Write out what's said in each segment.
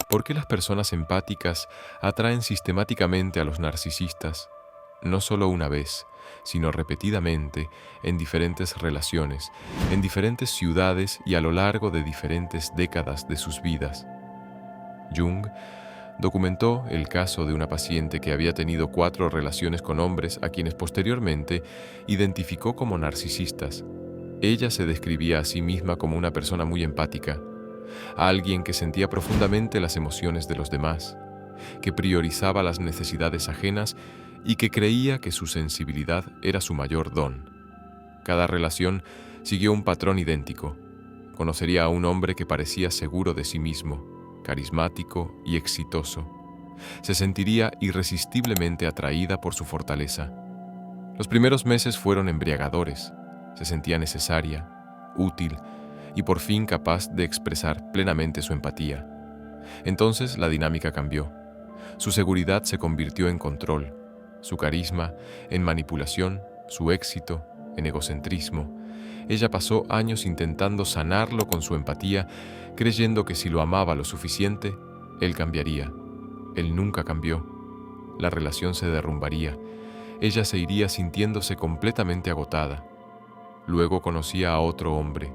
¿Por qué las personas empáticas atraen sistemáticamente a los narcisistas? No solo una vez, sino repetidamente, en diferentes relaciones, en diferentes ciudades y a lo largo de diferentes décadas de sus vidas. Jung documentó el caso de una paciente que había tenido 4 relaciones con hombres a quienes posteriormente identificó como narcisistas. Ella se describía a sí misma como una persona muy empática, alguien que sentía profundamente las emociones de los demás, que priorizaba las necesidades ajenas y que creía que su sensibilidad era su mayor don. Cada relación siguió un patrón idéntico. Conocería a un hombre que parecía seguro de sí mismo, carismático y exitoso. Se sentiría irresistiblemente atraída por su fortaleza. Los primeros meses fueron embriagadores. Se sentía necesaria, útil y por fin capaz de expresar plenamente su empatía. Entonces la dinámica cambió. Su seguridad se convirtió en control, su carisma en manipulación, su éxito en egocentrismo. Ella pasó años intentando sanarlo con su empatía, creyendo que si lo amaba lo suficiente, él cambiaría. Él nunca cambió. La relación se derrumbaría. Ella se iría sintiéndose completamente agotada. Luego conocía a otro hombre,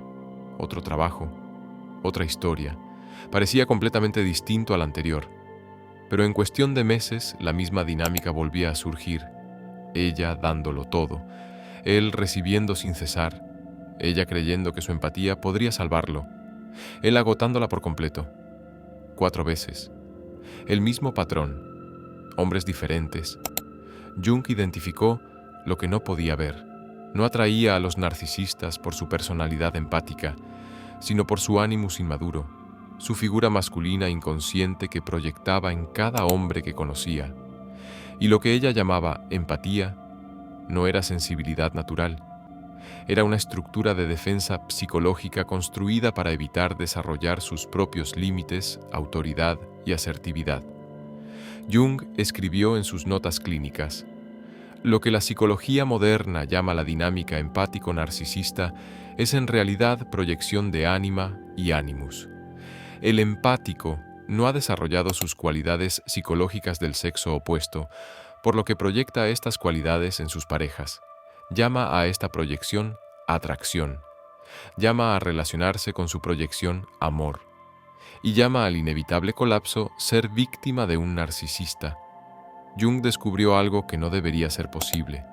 otro trabajo, otra historia. Parecía completamente distinto al anterior. Pero en cuestión de meses, la misma dinámica volvía a surgir. Ella dándolo todo, él recibiendo sin cesar, ella creyendo que su empatía podría salvarlo, él agotándola por completo. 4 veces. El mismo patrón. Hombres diferentes. Jung identificó lo que no podía ver. No atraía a los narcisistas por su personalidad empática, sino por su ánimos inmaduro, su figura masculina inconsciente que proyectaba en cada hombre que conocía. Y lo que ella llamaba empatía no era sensibilidad natural. Era una estructura de defensa psicológica construida para evitar desarrollar sus propios límites, autoridad y asertividad. Jung escribió en sus notas clínicas: lo que la psicología moderna llama la dinámica empático-narcisista es en realidad proyección de ánima y ánimus. El empático no ha desarrollado sus cualidades psicológicas del sexo opuesto, por lo que proyecta estas cualidades en sus parejas. Llama a esta proyección atracción. Llama a relacionarse con su proyección amor. Y llama al inevitable colapso ser víctima de un narcisista. Jung descubrió algo que no debería ser posible.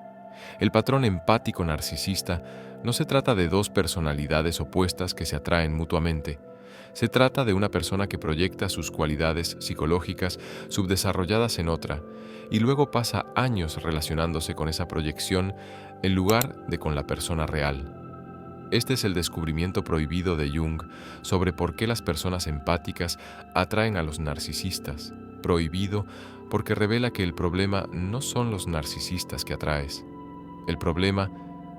El patrón empático narcisista no se trata de 2 personalidades opuestas que se atraen mutuamente. Se trata de una persona que proyecta sus cualidades psicológicas subdesarrolladas en otra y luego pasa años relacionándose con esa proyección en lugar de con la persona real. Este es el descubrimiento prohibido de Jung sobre por qué las personas empáticas atraen a los narcisistas. Prohibido porque revela que el problema no son los narcisistas que atraes. El problema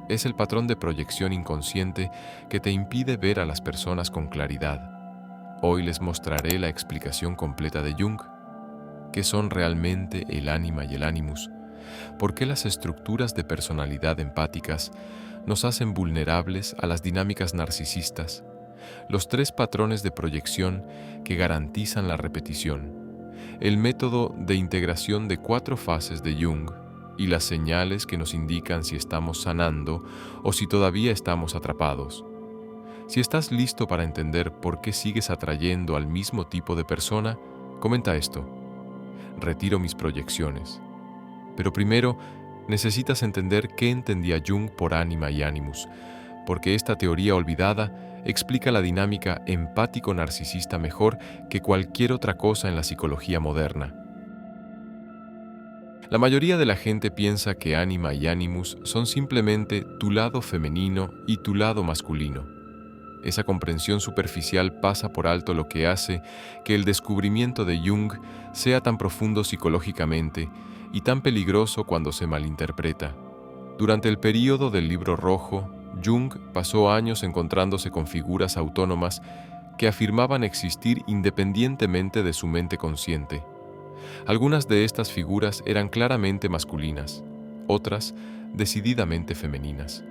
es el patrón de proyección inconsciente que te impide ver a las personas con claridad. Hoy les mostraré la explicación completa de Jung. ¿Qué son realmente el ánima y el ánimus? ¿Por qué las estructuras de personalidad empáticas nos hacen vulnerables a las dinámicas narcisistas? Los 3 patrones de proyección que garantizan la repetición. El método de integración de 4 fases de Jung y las señales que nos indican si estamos sanando o si todavía estamos atrapados. Si estás listo para entender por qué sigues atrayendo al mismo tipo de persona, comenta esto. Retiro mis proyecciones. Pero primero, necesitas entender qué entendía Jung por ánima y ánimus, porque esta teoría olvidada explica la dinámica empático-narcisista mejor que cualquier otra cosa en la psicología moderna. La mayoría de la gente piensa que ánima y ánimus son simplemente tu lado femenino y tu lado masculino. Esa comprensión superficial pasa por alto lo que hace que el descubrimiento de Jung sea tan profundo psicológicamente y tan peligroso cuando se malinterpreta. Durante el período del Libro Rojo, Jung pasó años encontrándose con figuras autónomas que afirmaban existir independientemente de su mente consciente. Algunas de estas figuras eran claramente masculinas, otras decididamente femeninas.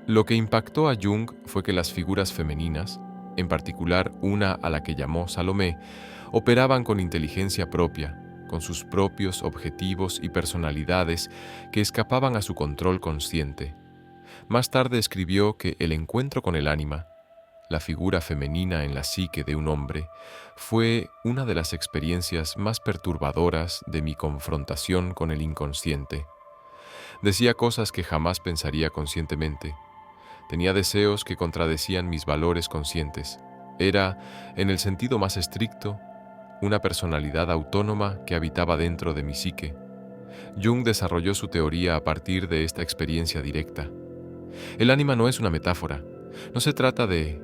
Lo que impactó a Jung fue que las figuras femeninas, en particular una a la que llamó Salomé, Operaban con inteligencia propia, con sus propios objetivos y personalidades que escapaban a su control consciente. Más tarde escribió que el encuentro con el ánima, la figura femenina en la psique de un hombre, fue una de las experiencias más perturbadoras de mi confrontación con el inconsciente. Decía cosas que jamás pensaría conscientemente. Tenía deseos que contradecían mis valores conscientes. Era, en el sentido más estricto, una personalidad autónoma que habitaba dentro de mi psique. Jung desarrolló su teoría a partir de esta experiencia directa. El ánima no es una metáfora. No se trata de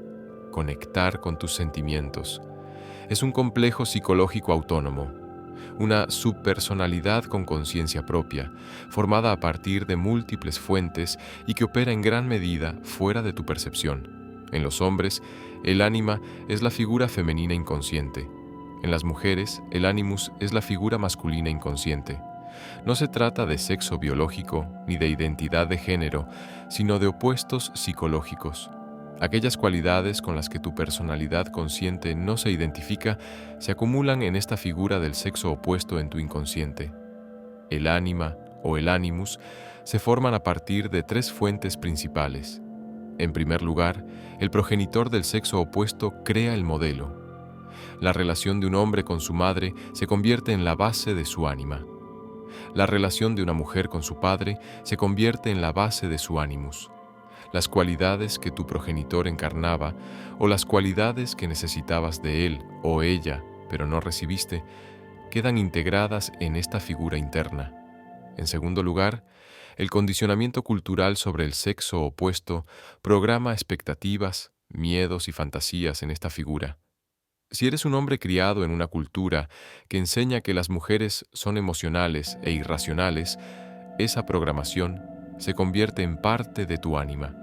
conectar con tus sentimientos. Es un complejo psicológico autónomo, una subpersonalidad con conciencia propia, formada a partir de múltiples fuentes y que opera en gran medida fuera de tu percepción. En los hombres, el ánima es la figura femenina inconsciente. En las mujeres, el ánimus es la figura masculina inconsciente. No se trata de sexo biológico ni de identidad de género, sino de opuestos psicológicos. Aquellas cualidades con las que tu personalidad consciente no se identifica se acumulan en esta figura del sexo opuesto en tu inconsciente. El ánima o el ánimus se forman a partir de tres fuentes principales. En primer lugar, el progenitor del sexo opuesto crea el modelo. La relación de un hombre con su madre se convierte en la base de su ánima. La relación de una mujer con su padre se convierte en la base de su ánimus. Las cualidades que tu progenitor encarnaba o las cualidades que necesitabas de él o ella, pero no recibiste, quedan integradas en esta figura interna. En segundo lugar, el condicionamiento cultural sobre el sexo opuesto programa expectativas, miedos y fantasías en esta figura. Si eres un hombre criado en una cultura que enseña que las mujeres son emocionales e irracionales, esa programación se convierte en parte de tu ánima.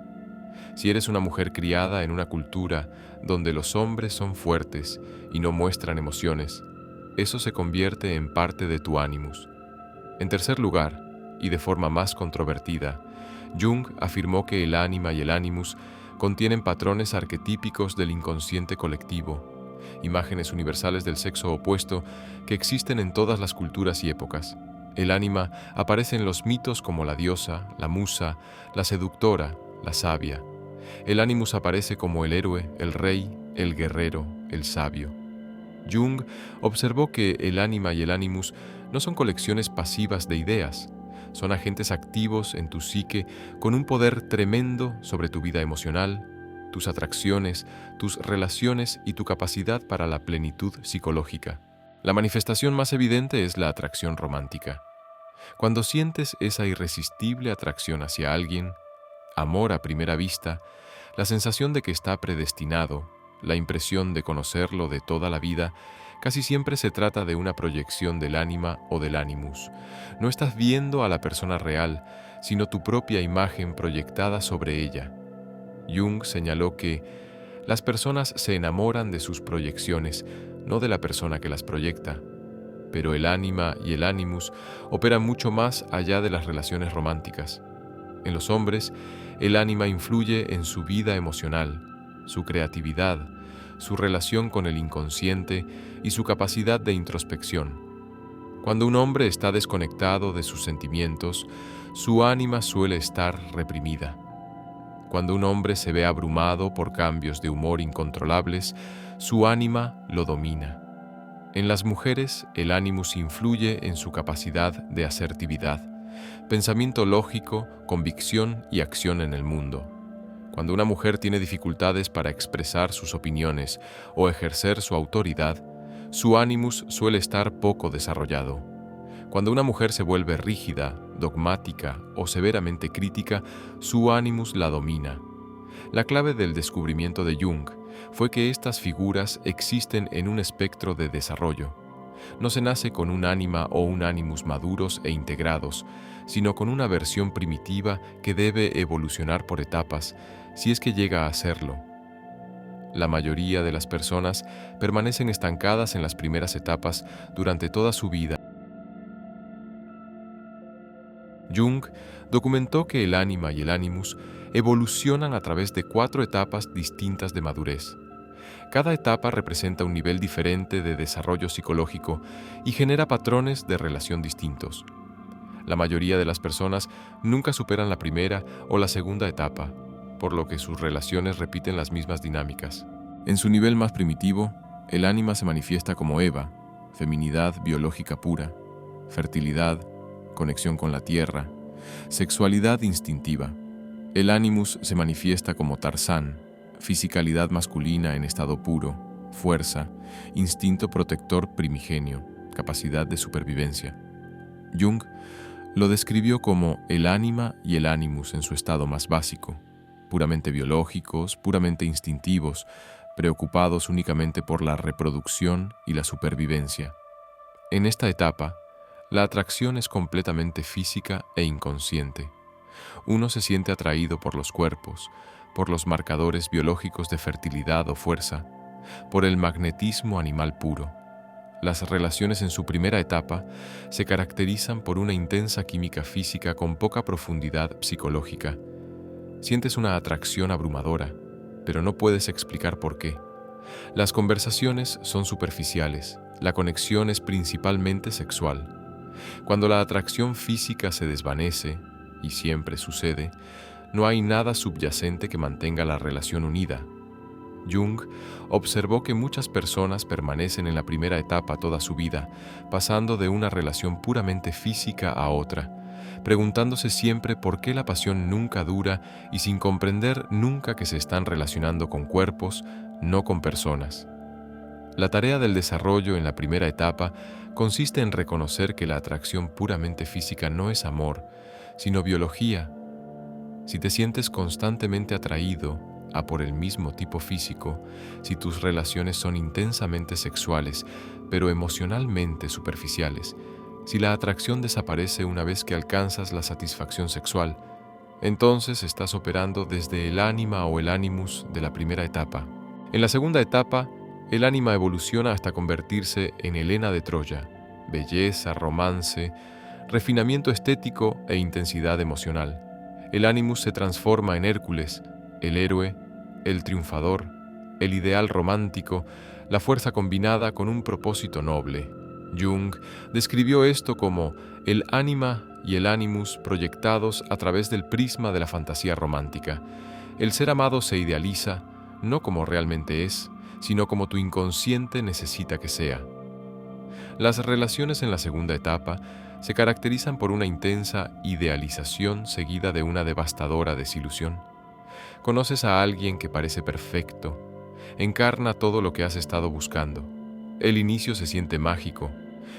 Si eres una mujer criada en una cultura donde los hombres son fuertes y no muestran emociones, eso se convierte en parte de tu ánimus. En tercer lugar, y de forma más controvertida, Jung afirmó que el ánima y el ánimus contienen patrones arquetípicos del inconsciente colectivo, imágenes universales del sexo opuesto que existen en todas las culturas y épocas. El ánima aparece en los mitos como la diosa, la musa, la seductora, la sabia. El ánimus aparece como el héroe, el rey, el guerrero, el sabio. Jung observó que el ánima y el ánimus no son colecciones pasivas de ideas, son agentes activos en tu psique con un poder tremendo sobre tu vida emocional, tus atracciones, tus relaciones y tu capacidad para la plenitud psicológica. La manifestación más evidente es la atracción romántica. Cuando sientes esa irresistible atracción hacia alguien, amor a primera vista, la sensación de que está predestinado, la impresión de conocerlo de toda la vida, casi siempre se trata de una proyección del ánima o del ánimus. No estás viendo a la persona real, sino tu propia imagen proyectada sobre ella. Jung señaló que las personas se enamoran de sus proyecciones, no de la persona que las proyecta. Pero el ánima y el ánimus operan mucho más allá de las relaciones románticas. En los hombres, el ánima influye en su vida emocional, su creatividad, su relación con el inconsciente y su capacidad de introspección. Cuando un hombre está desconectado de sus sentimientos, su ánima suele estar reprimida. Cuando un hombre se ve abrumado por cambios de humor incontrolables, su ánima lo domina. En las mujeres, el ánimus influye en su capacidad de asertividad, pensamiento lógico, convicción y acción en el mundo. Cuando una mujer tiene dificultades para expresar sus opiniones o ejercer su autoridad, su ánimus suele estar poco desarrollado. Cuando una mujer se vuelve rígida, dogmática o severamente crítica, su ánimus la domina. La clave del descubrimiento de Jung fue que estas figuras existen en un espectro de desarrollo. No se nace con un ánima o un ánimus maduros e integrados, sino con una versión primitiva que debe evolucionar por etapas, si es que llega a hacerlo. La mayoría de las personas permanecen estancadas en las primeras etapas durante toda su vida. Jung documentó que el ánima y el ánimus evolucionan a través de 4 etapas distintas de madurez. Cada etapa representa un nivel diferente de desarrollo psicológico y genera patrones de relación distintos. La mayoría de las personas nunca superan la primera o la segunda etapa, por lo que sus relaciones repiten las mismas dinámicas. En su nivel más primitivo, el ánima se manifiesta como Eva, feminidad biológica pura, fertilidad, conexión con la tierra, sexualidad instintiva. El ánimus se manifiesta como Tarzán, fisicalidad masculina en estado puro, fuerza, instinto protector primigenio, capacidad de supervivencia. Jung lo describió como el ánima y el ánimus en su estado más básico, puramente biológicos, puramente instintivos, preocupados únicamente por la reproducción y la supervivencia. En esta etapa, la atracción es completamente física e inconsciente. Uno se siente atraído por los cuerpos, por los marcadores biológicos de fertilidad o fuerza, por el magnetismo animal puro. Las relaciones en su primera etapa se caracterizan por una intensa química física con poca profundidad psicológica. Sientes una atracción abrumadora, pero no puedes explicar por qué. Las conversaciones son superficiales, la conexión es principalmente sexual. Cuando la atracción física se desvanece, y siempre sucede, no hay nada subyacente que mantenga la relación unida. Jung observó que muchas personas permanecen en la primera etapa toda su vida, pasando de una relación puramente física a otra, preguntándose siempre por qué la pasión nunca dura y sin comprender nunca que se están relacionando con cuerpos, no con personas. La tarea del desarrollo en la primera etapa consiste en reconocer que la atracción puramente física no es amor, sino biología. Si te sientes constantemente atraído a por el mismo tipo físico, si tus relaciones son intensamente sexuales, pero emocionalmente superficiales, si la atracción desaparece una vez que alcanzas la satisfacción sexual, entonces estás operando desde el ánima o el ánimus de la primera etapa. En la segunda etapa, el ánima evoluciona hasta convertirse en Helena de Troya, belleza, romance, refinamiento estético e intensidad emocional. El ánimus se transforma en Hércules, el héroe, el triunfador, el ideal romántico, la fuerza combinada con un propósito noble. Jung describió esto como el ánima y el ánimus proyectados a través del prisma de la fantasía romántica. El ser amado se idealiza, no como realmente es, sino como tu inconsciente necesita que sea. Las relaciones en la segunda etapa se caracterizan por una intensa idealización seguida de una devastadora desilusión. Conoces a alguien que parece perfecto, encarna todo lo que has estado buscando. El inicio se siente mágico.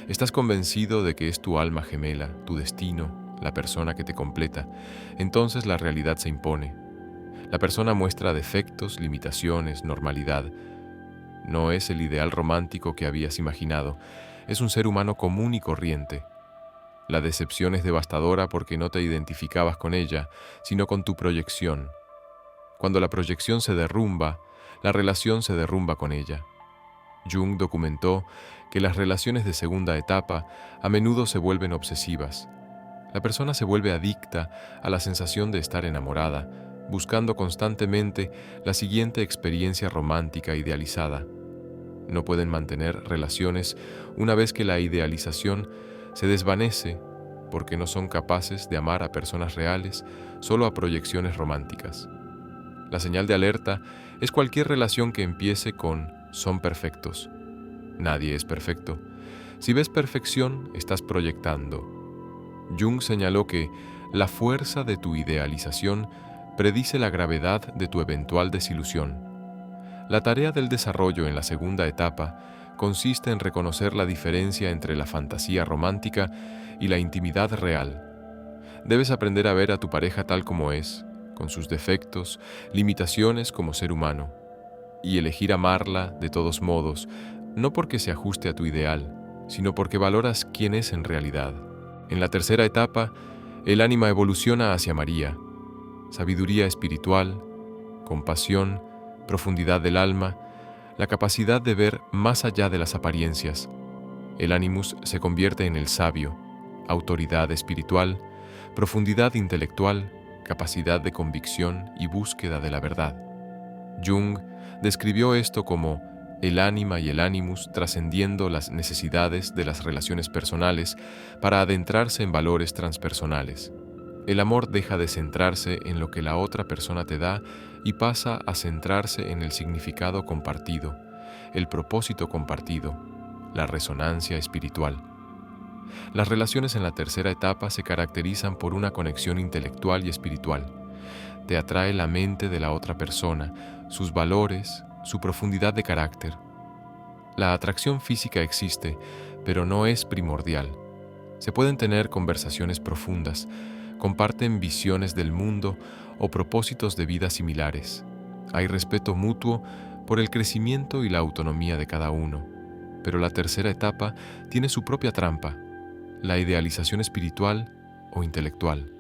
Estás convencido de que es tu alma gemela, tu destino, la persona que te completa. Entonces la realidad se impone. La persona muestra defectos, limitaciones, normalidad. No es el ideal romántico que habías imaginado. Es un ser humano común y corriente. La decepción es devastadora porque no te identificabas con ella, sino con tu proyección. Cuando la proyección se derrumba, la relación se derrumba con ella. Jung documentó que las relaciones de segunda etapa a menudo se vuelven obsesivas. La persona se vuelve adicta a la sensación de estar enamorada, buscando constantemente la siguiente experiencia romántica idealizada. No pueden mantener relaciones una vez que la idealización se desvanece porque no son capaces de amar a personas reales, solo a proyecciones románticas. La señal de alerta es cualquier relación que empiece con «son perfectos». Nadie es perfecto. Si ves perfección, estás proyectando. Jung señaló que la fuerza de tu idealización predice la gravedad de tu eventual desilusión. La tarea del desarrollo en la segunda etapa consiste en reconocer la diferencia entre la fantasía romántica y la intimidad real. Debes aprender a ver a tu pareja tal como es, con sus defectos, limitaciones como ser humano, y elegir amarla de todos modos, no porque se ajuste a tu ideal, sino porque valoras quién es en realidad. En la tercera etapa, el ánima evoluciona hacia María, sabiduría espiritual, compasión, profundidad del alma, la capacidad de ver más allá de las apariencias. El ánimus se convierte en el sabio, autoridad espiritual, profundidad intelectual, capacidad de convicción y búsqueda de la verdad. Jung describió esto como el ánima y el animus trascendiendo las necesidades de las relaciones personales para adentrarse en valores transpersonales. El amor deja de centrarse en lo que la otra persona te da y pasa a centrarse en el significado compartido, el propósito compartido, la resonancia espiritual. Las relaciones en la tercera etapa se caracterizan por una conexión intelectual y espiritual. Te atrae la mente de la otra persona, sus valores, su profundidad de carácter. La atracción física existe, pero no es primordial. Se pueden tener conversaciones profundas, comparten visiones del mundo o propósitos de vida similares. Hay respeto mutuo por el crecimiento y la autonomía de cada uno. Pero la tercera etapa tiene su propia trampa, la idealización espiritual o intelectual.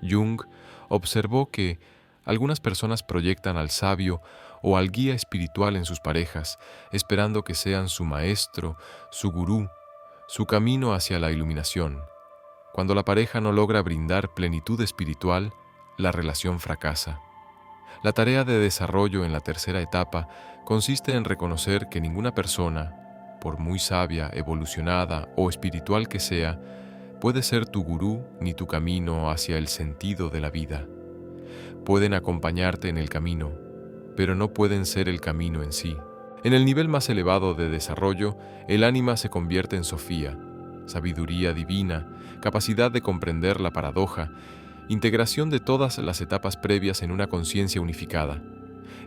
Jung observó que algunas personas proyectan al sabio o al guía espiritual en sus parejas, esperando que sean su maestro, su gurú, su camino hacia la iluminación. Cuando la pareja no logra brindar plenitud espiritual, la relación fracasa. La tarea de desarrollo en la tercera etapa consiste en reconocer que ninguna persona, por muy sabia, evolucionada o espiritual que sea, puede ser tu gurú ni tu camino hacia el sentido de la vida. Pueden acompañarte en el camino, pero no pueden ser el camino en sí. En el nivel más elevado de desarrollo, el ánima se convierte en Sofía, sabiduría divina, capacidad de comprender la paradoja, integración de todas las etapas previas en una conciencia unificada.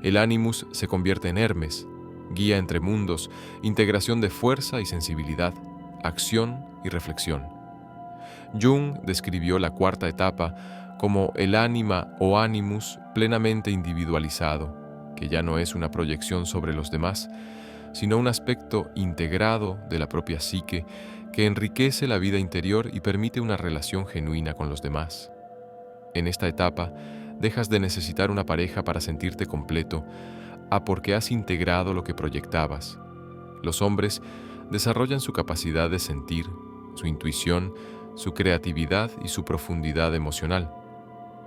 El Animus se convierte en Hermes, guía entre mundos, integración de fuerza y sensibilidad, acción y reflexión. Jung describió la cuarta etapa como el ánima o animus plenamente individualizado, que ya no es una proyección sobre los demás, sino un aspecto integrado de la propia psique que enriquece la vida interior y permite una relación genuina con los demás. En esta etapa, dejas de necesitar una pareja para sentirte completo, porque has integrado lo que proyectabas. Los hombres desarrollan su capacidad de sentir, su intuición, su creatividad y su profundidad emocional,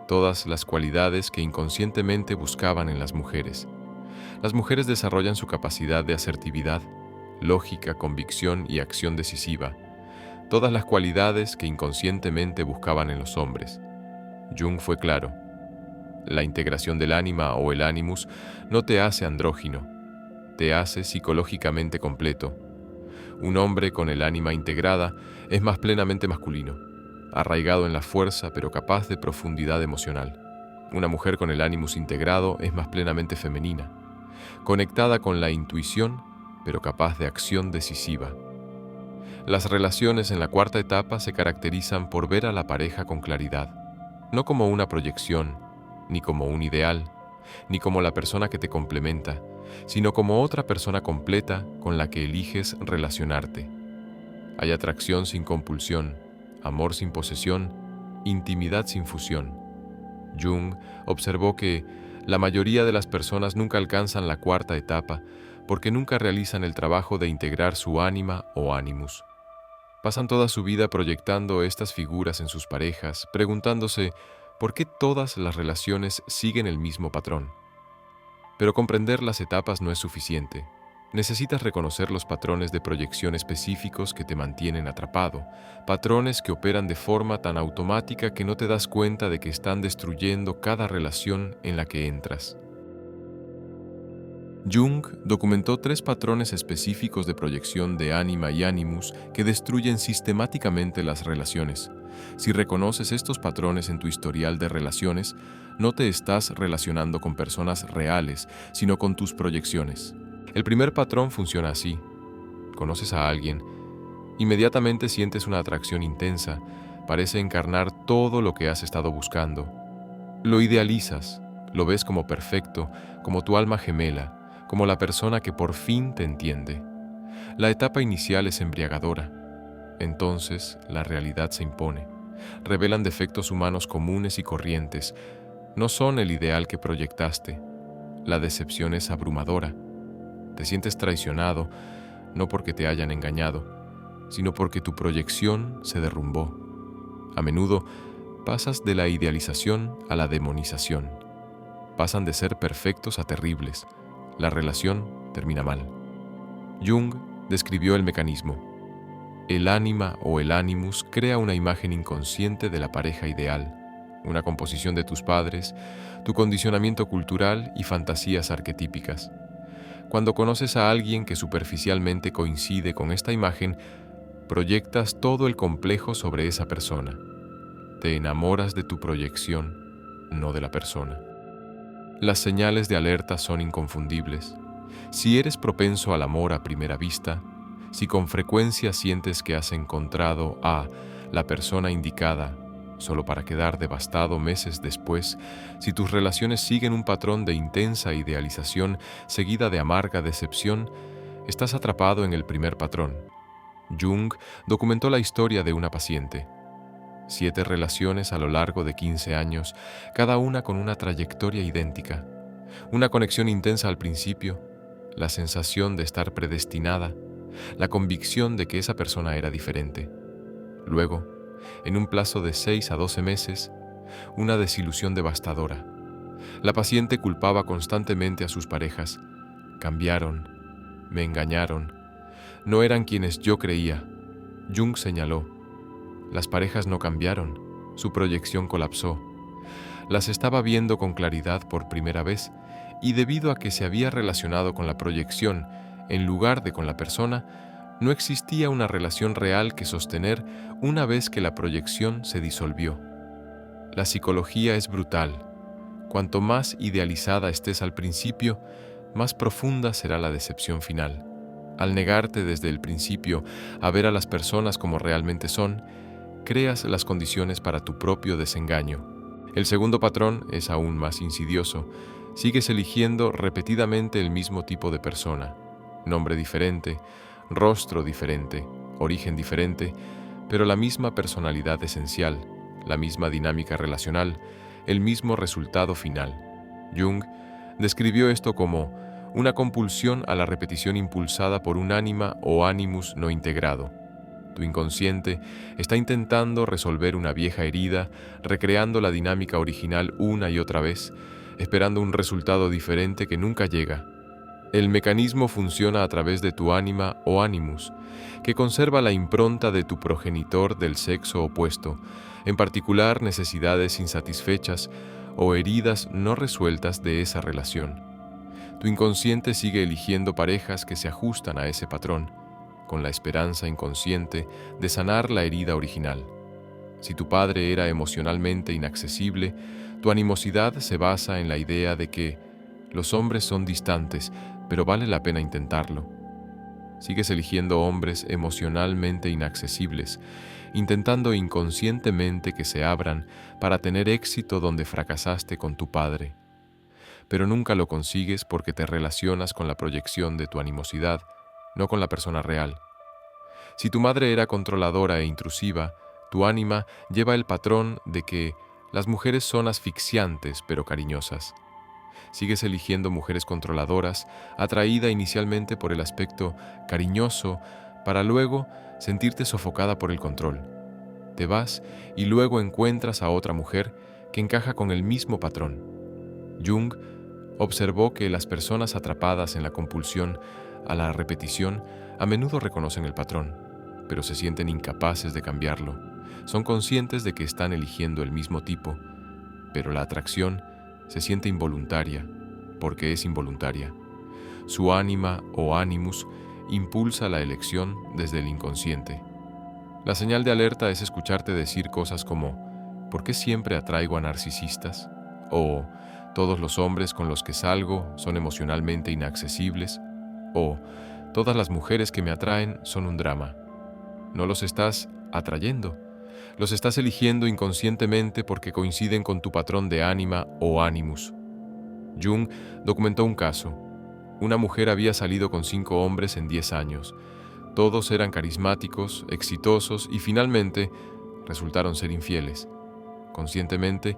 todas las cualidades que inconscientemente buscaban en las mujeres. Las mujeres desarrollan su capacidad de asertividad, lógica, convicción y acción decisiva, todas las cualidades que inconscientemente buscaban en los hombres. Jung fue claro: la integración del ánima o el animus no te hace andrógino, te hace psicológicamente completo. Un hombre con el ánima integrada es más plenamente masculino, arraigado en la fuerza pero capaz de profundidad emocional. Una mujer con el animus integrado es más plenamente femenina, conectada con la intuición pero capaz de acción decisiva. Las relaciones en la cuarta etapa se caracterizan por ver a la pareja con claridad, no como una proyección, ni como un ideal, ni como la persona que te complementa, sino como otra persona completa con la que eliges relacionarte. Hay atracción sin compulsión, amor sin posesión, intimidad sin fusión. Jung observó que la mayoría de las personas nunca alcanzan la cuarta etapa porque nunca realizan el trabajo de integrar su ánima o animus. Pasan toda su vida proyectando estas figuras en sus parejas, preguntándose por qué todas las relaciones siguen el mismo patrón. Pero comprender las etapas no es suficiente. Necesitas reconocer los patrones de proyección específicos que te mantienen atrapado, patrones que operan de forma tan automática que no te das cuenta de que están destruyendo cada relación en la que entras. Jung documentó 3 patrones específicos de proyección de ánima y animus que destruyen sistemáticamente las relaciones. Si reconoces estos patrones en tu historial de relaciones, no te estás relacionando con personas reales, sino con tus proyecciones. El primer patrón funciona así. Conoces a alguien, inmediatamente sientes una atracción intensa, parece encarnar todo lo que has estado buscando. Lo idealizas, lo ves como perfecto, como tu alma gemela, como la persona que por fin te entiende. La etapa inicial es embriagadora. Entonces, la realidad se impone. Revelan defectos humanos comunes y corrientes. No son el ideal que proyectaste. La decepción es abrumadora. Te sientes traicionado, no porque te hayan engañado, sino porque tu proyección se derrumbó. A menudo, pasas de la idealización a la demonización. Pasan de ser perfectos a terribles. La relación termina mal. Jung describió el mecanismo. El ánima o el animus crea una imagen inconsciente de la pareja ideal, una composición de tus padres, tu condicionamiento cultural y fantasías arquetípicas. Cuando conoces a alguien que superficialmente coincide con esta imagen, proyectas todo el complejo sobre esa persona. Te enamoras de tu proyección, no de la persona. Las señales de alerta son inconfundibles. Si eres propenso al amor a primera vista, si con frecuencia sientes que has encontrado a la persona indicada solo para quedar devastado meses después, si tus relaciones siguen un patrón de intensa idealización seguida de amarga decepción, estás atrapado en el primer patrón. Jung documentó la historia de una paciente. 7 relaciones a lo largo de 15 años, cada una con una trayectoria idéntica. Una conexión intensa al principio, la sensación de estar predestinada, la convicción de que esa persona era diferente. Luego, en un plazo de 6 a 12 meses, una desilusión devastadora. La paciente culpaba constantemente a sus parejas. Cambiaron, me engañaron, no eran quienes yo creía. Jung señaló, las parejas no cambiaron, su proyección colapsó. Las estaba viendo con claridad por primera vez y debido a que se había relacionado con la proyección en lugar de con la persona, no existía una relación real que sostener una vez que la proyección se disolvió. La psicología es brutal. Cuanto más idealizada estés al principio, más profunda será la decepción final. Al negarte desde el principio a ver a las personas como realmente son, creas las condiciones para tu propio desengaño. El segundo patrón es aún más insidioso. Sigues eligiendo repetidamente el mismo tipo de persona. Nombre diferente, rostro diferente, origen diferente, pero la misma personalidad esencial, la misma dinámica relacional, el mismo resultado final. Jung describió esto como una compulsión a la repetición impulsada por un ánima o animus no integrado. Tu inconsciente está intentando resolver una vieja herida, recreando la dinámica original una y otra vez, esperando un resultado diferente que nunca llega. El mecanismo funciona a través de tu ánima o animus, que conserva la impronta de tu progenitor del sexo opuesto, en particular necesidades insatisfechas o heridas no resueltas de esa relación. Tu inconsciente sigue eligiendo parejas que se ajustan a ese patrón, con la esperanza inconsciente de sanar la herida original. Si tu padre era emocionalmente inaccesible, tu animosidad se basa en la idea de que los hombres son distantes, pero vale la pena intentarlo. Sigues eligiendo hombres emocionalmente inaccesibles, intentando inconscientemente que se abran para tener éxito donde fracasaste con tu padre. Pero nunca lo consigues porque te relacionas con la proyección de tu animosidad, no con la persona real. Si tu madre era controladora e intrusiva, tu ánima lleva el patrón de que las mujeres son asfixiantes pero cariñosas. Sigues eligiendo mujeres controladoras, atraída inicialmente por el aspecto cariñoso, para luego sentirte sofocada por el control. Te vas y luego encuentras a otra mujer que encaja con el mismo patrón. Jung observó que las personas atrapadas en la compulsión a la repetición a menudo reconocen el patrón, pero se sienten incapaces de cambiarlo. Son conscientes de que están eligiendo el mismo tipo, pero la atracción se siente involuntaria, porque es involuntaria. Su ánima o animus impulsa la elección desde el inconsciente. La señal de alerta es escucharte decir cosas como ¿por qué siempre atraigo a narcisistas? O todos los hombres con los que salgo son emocionalmente inaccesibles, o todas las mujeres que me atraen son un drama. No los estás atrayendo, los estás eligiendo inconscientemente porque coinciden con tu patrón de ánima o animus. Jung documentó un caso. Una mujer había salido con 5 hombres en 10 años. Todos eran carismáticos, exitosos y finalmente resultaron ser infieles. Conscientemente,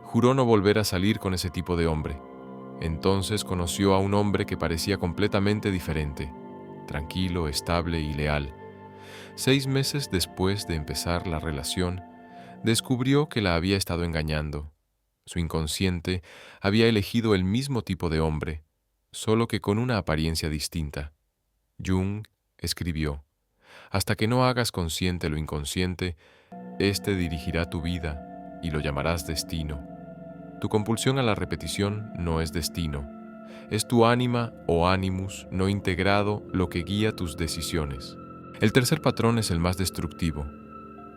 juró no volver a salir con ese tipo de hombre. Entonces conoció a un hombre que parecía completamente diferente, tranquilo, estable y leal. 6 meses después de empezar la relación, descubrió que la había estado engañando. Su inconsciente había elegido el mismo tipo de hombre, solo que con una apariencia distinta. Jung escribió: hasta que no hagas consciente lo inconsciente, éste dirigirá tu vida y lo llamarás destino. Tu compulsión a la repetición no es destino, es tu ánima o animus no integrado lo que guía tus decisiones. El tercer patrón es el más destructivo.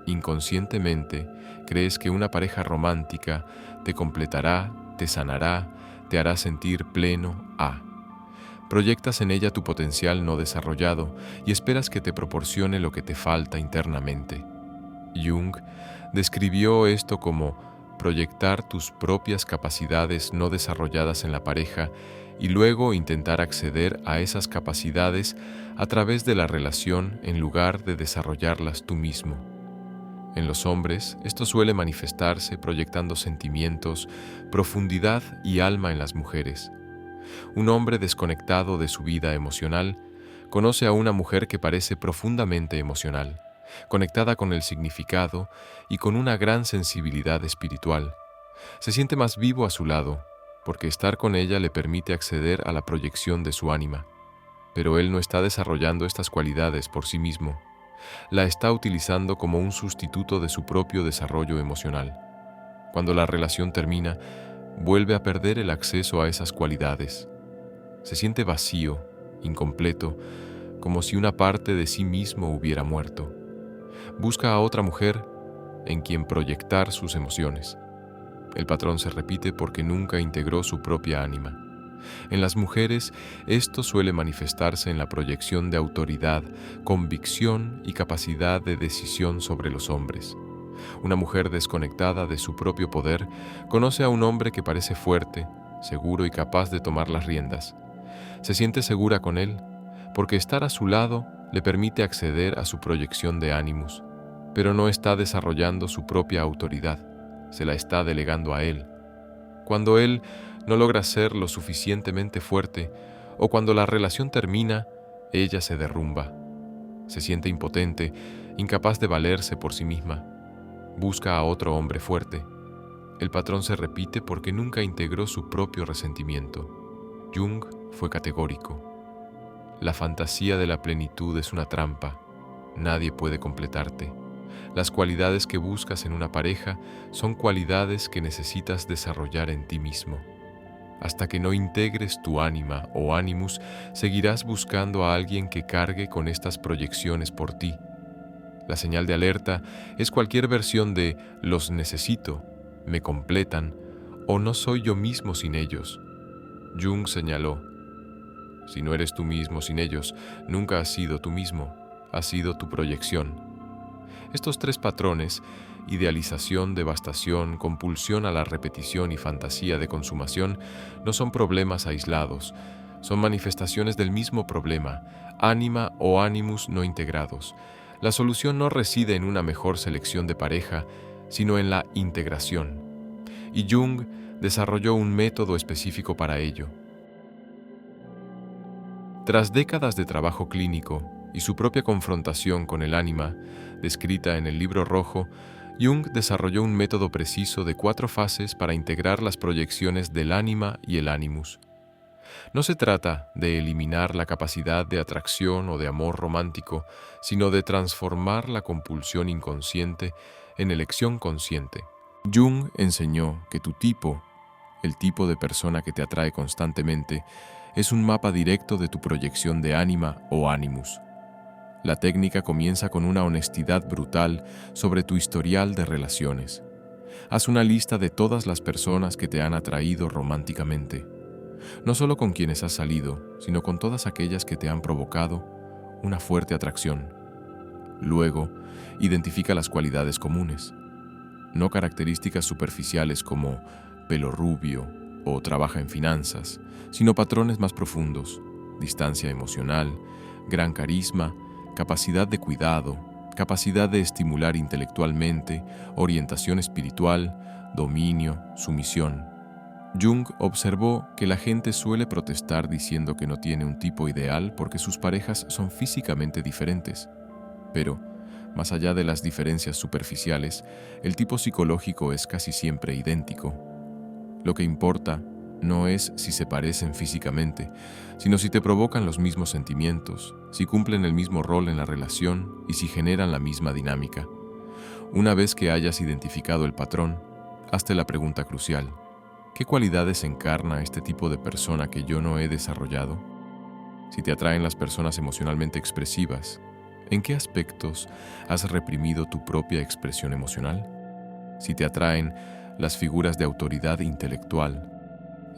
Inconscientemente, crees que una pareja romántica te completará, te sanará, te hará sentir pleno a. Proyectas en ella tu potencial no desarrollado y esperas que te proporcione lo que te falta internamente. Jung describió esto como proyectar tus propias capacidades no desarrolladas en la pareja y luego intentar acceder a esas capacidades a través de la relación en lugar de desarrollarlas tú mismo. En los hombres, esto suele manifestarse proyectando sentimientos, profundidad y alma en las mujeres. Un hombre desconectado de su vida emocional conoce a una mujer que parece profundamente emocional, conectada con el significado y con una gran sensibilidad espiritual. Se siente más vivo a su lado, porque estar con ella le permite acceder a la proyección de su ánima. Pero él no está desarrollando estas cualidades por sí mismo. La está utilizando como un sustituto de su propio desarrollo emocional. Cuando la relación termina, vuelve a perder el acceso a esas cualidades. Se siente vacío, incompleto, como si una parte de sí mismo hubiera muerto. Busca a otra mujer en quien proyectar sus emociones. El patrón se repite porque nunca integró su propia ánima. En las mujeres, esto suele manifestarse en la proyección de autoridad, convicción y capacidad de decisión sobre los hombres. Una mujer desconectada de su propio poder conoce a un hombre que parece fuerte, seguro y capaz de tomar las riendas. Se siente segura con él, porque estar a su lado le permite acceder a su proyección de ánimos, pero no está desarrollando su propia autoridad, se la está delegando a él. Cuando él no logra ser lo suficientemente fuerte, o cuando la relación termina, ella se derrumba. Se siente impotente, incapaz de valerse por sí misma. Busca a otro hombre fuerte. El patrón se repite porque nunca integró su propio resentimiento. Jung fue categórico. La fantasía de la plenitud es una trampa. Nadie puede completarte. Las cualidades que buscas en una pareja son cualidades que necesitas desarrollar en ti mismo. Hasta que no integres tu ánima o animus, seguirás buscando a alguien que cargue con estas proyecciones por ti. La señal de alerta es cualquier versión de los necesito, me completan o no soy yo mismo sin ellos. Jung señaló: si no eres tú mismo sin ellos, nunca has sido tú mismo, has sido tu proyección. Estos tres patrones, idealización, devastación, compulsión a la repetición y fantasía de consumación, no son problemas aislados, son manifestaciones del mismo problema, ánima o animus no integrados. La solución no reside en una mejor selección de pareja, sino en la integración. Y Jung desarrolló un método específico para ello. Tras décadas de trabajo clínico y su propia confrontación con el ánima, descrita en el Libro Rojo, Jung desarrolló un método preciso de 4 fases para integrar las proyecciones del ánima y el animus. No se trata de eliminar la capacidad de atracción o de amor romántico, sino de transformar la compulsión inconsciente en elección consciente. Jung enseñó que tu tipo, el tipo de persona que te atrae constantemente, es un mapa directo de tu proyección de ánima o animus. La técnica comienza con una honestidad brutal sobre tu historial de relaciones. Haz una lista de todas las personas que te han atraído románticamente. No solo con quienes has salido, sino con todas aquellas que te han provocado una fuerte atracción. Luego, identifica las cualidades comunes. No características superficiales como pelo rubio o trabaja en finanzas, sino patrones más profundos: distancia emocional, gran carisma, capacidad de cuidado, capacidad de estimular intelectualmente, orientación espiritual, dominio, sumisión. Jung observó que la gente suele protestar diciendo que no tiene un tipo ideal porque sus parejas son físicamente diferentes. Pero, más allá de las diferencias superficiales, el tipo psicológico es casi siempre idéntico. Lo que importa no es si se parecen físicamente, sino si te provocan los mismos sentimientos, si cumplen el mismo rol en la relación y si generan la misma dinámica. Una vez que hayas identificado el patrón, hazte la pregunta crucial: ¿qué cualidades encarna este tipo de persona que yo no he desarrollado? Si te atraen las personas emocionalmente expresivas, ¿en qué aspectos has reprimido tu propia expresión emocional? Si te atraen las figuras de autoridad intelectual,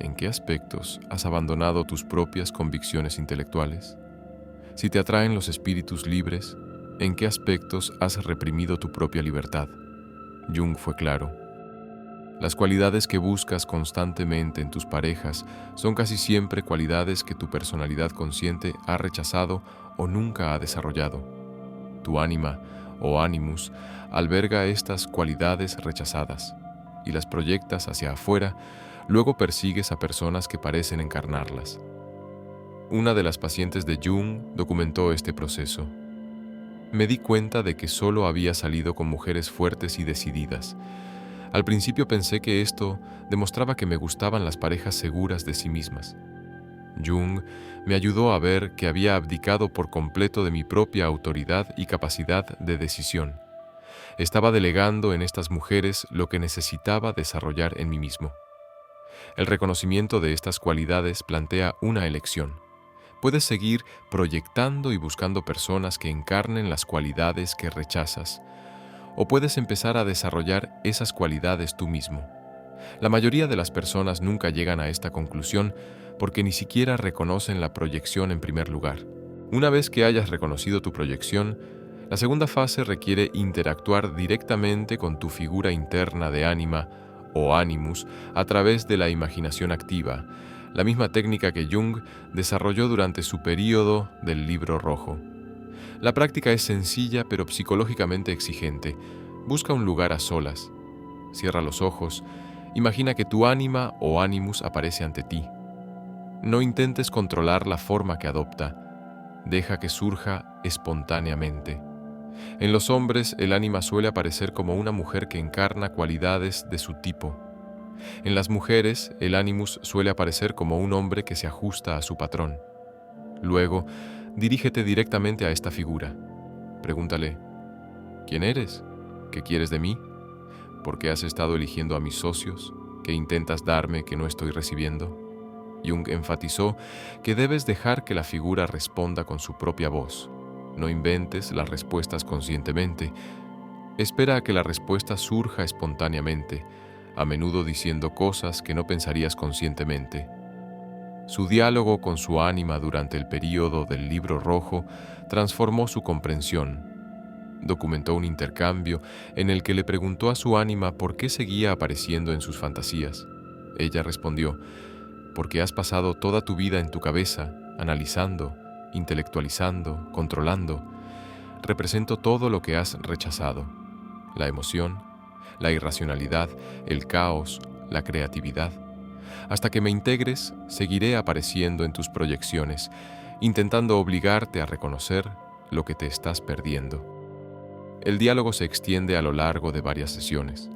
¿en qué aspectos has abandonado tus propias convicciones intelectuales? Si te atraen los espíritus libres, ¿en qué aspectos has reprimido tu propia libertad? Jung fue claro: las cualidades que buscas constantemente en tus parejas son casi siempre cualidades que tu personalidad consciente ha rechazado o nunca ha desarrollado. Tu ánima o animus alberga estas cualidades rechazadas y las proyectas hacia afuera. Luego persigues a personas que parecen encarnarlas. Una de las pacientes de Jung documentó este proceso. Me di cuenta de que solo había salido con mujeres fuertes y decididas. Al principio pensé que esto demostraba que me gustaban las parejas seguras de sí mismas. Jung me ayudó a ver que había abdicado por completo de mi propia autoridad y capacidad de decisión. Estaba delegando en estas mujeres lo que necesitaba desarrollar en mí mismo. El reconocimiento de estas cualidades plantea una elección. Puedes seguir proyectando y buscando personas que encarnen las cualidades que rechazas, o puedes empezar a desarrollar esas cualidades tú mismo. La mayoría de las personas nunca llegan a esta conclusión porque ni siquiera reconocen la proyección en primer lugar. Una vez que hayas reconocido tu proyección, la segunda fase requiere interactuar directamente con tu figura interna de ánima o animus a través de la imaginación activa, la misma técnica que Jung desarrolló durante su período del Libro Rojo. La práctica es sencilla pero psicológicamente exigente. Busca un lugar a solas. Cierra los ojos. Imagina que tu ánima o animus aparece ante ti. No intentes controlar la forma que adopta. Deja que surja espontáneamente. En los hombres, el ánima suele aparecer como una mujer que encarna cualidades de su tipo. En las mujeres, el animus suele aparecer como un hombre que se ajusta a su patrón. Luego, dirígete directamente a esta figura. Pregúntale: ¿quién eres? ¿Qué quieres de mí? ¿Por qué has estado eligiendo a mis socios? ¿Qué intentas darme que no estoy recibiendo? Jung enfatizó que debes dejar que la figura responda con su propia voz. No inventes las respuestas conscientemente. Espera a que la respuesta surja espontáneamente, a menudo diciendo cosas que no pensarías conscientemente. Su diálogo con su ánima durante el período del Libro Rojo transformó su comprensión. Documentó un intercambio en el que le preguntó a su ánima por qué seguía apareciendo en sus fantasías. Ella respondió: porque has pasado toda tu vida en tu cabeza, analizando, intelectualizando, controlando. Represento todo lo que has rechazado: la emoción, la irracionalidad, el caos, la creatividad. Hasta que me integres, seguiré apareciendo en tus proyecciones, intentando obligarte a reconocer lo que te estás perdiendo. El diálogo se extiende a lo largo de varias sesiones.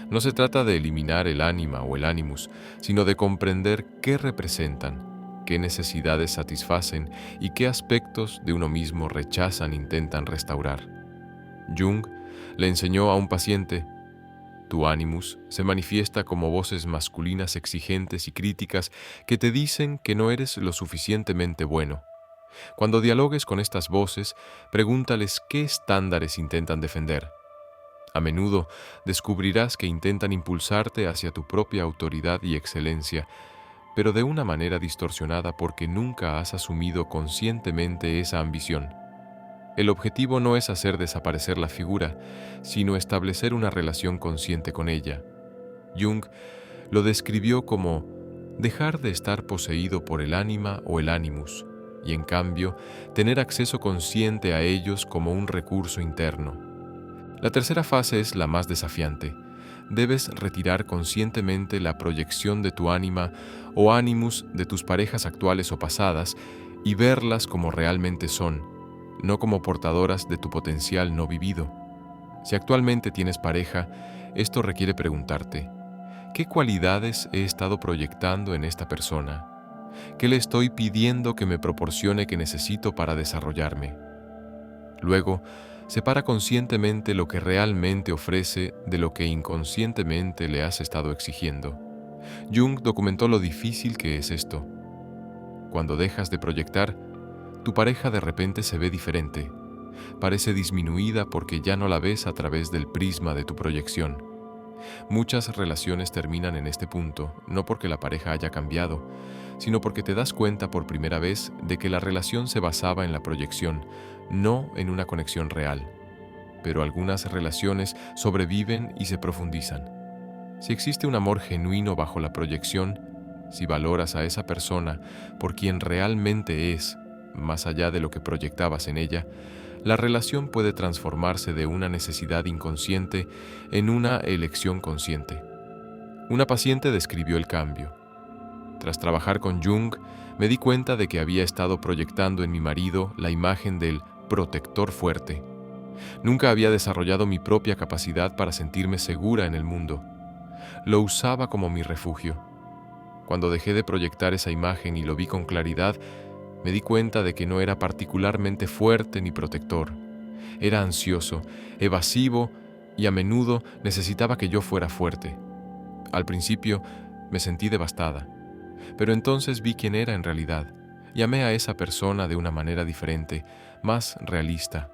No se trata de eliminar el ánima o el animus, sino de comprender qué representan, qué necesidades satisfacen y qué aspectos de uno mismo rechazan e intentan restaurar. Jung le enseñó a un paciente: tu animus se manifiesta como voces masculinas exigentes y críticas que te dicen que no eres lo suficientemente bueno. Cuando dialogues con estas voces, pregúntales qué estándares intentan defender. A menudo descubrirás que intentan impulsarte hacia tu propia autoridad y excelencia, pero de una manera distorsionada porque nunca has asumido conscientemente esa ambición. El objetivo no es hacer desaparecer la figura, sino establecer una relación consciente con ella. Jung lo describió como dejar de estar poseído por el ánima o el animus, y en cambio tener acceso consciente a ellos como un recurso interno. La tercera fase es la más desafiante. Debes retirar conscientemente la proyección de tu ánima o animus de tus parejas actuales o pasadas y verlas como realmente son, no como portadoras de tu potencial no vivido. Si actualmente tienes pareja, esto requiere preguntarte: ¿Qué cualidades he estado proyectando en esta persona? ¿Qué le estoy pidiendo que me proporcione que necesito para desarrollarme? Luego, separa conscientemente lo que realmente ofrece de lo que inconscientemente le has estado exigiendo. Jung documentó lo difícil que es esto. Cuando dejas de proyectar, tu pareja de repente se ve diferente. Parece disminuida porque ya no la ves a través del prisma de tu proyección. Muchas relaciones terminan en este punto, no porque la pareja haya cambiado, sino porque te das cuenta por primera vez de que la relación se basaba en la proyección, no en una conexión real. Pero algunas relaciones sobreviven y se profundizan. Si existe un amor genuino bajo la proyección, si valoras a esa persona por quien realmente es, más allá de lo que proyectabas en ella, la relación puede transformarse de una necesidad inconsciente en una elección consciente. Una paciente describió el cambio. Tras trabajar con Jung, me di cuenta de que había estado proyectando en mi marido la imagen del protector fuerte. Nunca había desarrollado mi propia capacidad para sentirme segura en el mundo. Lo usaba como mi refugio. Cuando dejé de proyectar esa imagen y lo vi con claridad, me di cuenta de que no era particularmente fuerte ni protector. Era ansioso, evasivo y a menudo necesitaba que yo fuera fuerte. Al principio me sentí devastada, pero entonces vi quién era en realidad y amé a esa persona de una manera diferente, más realista,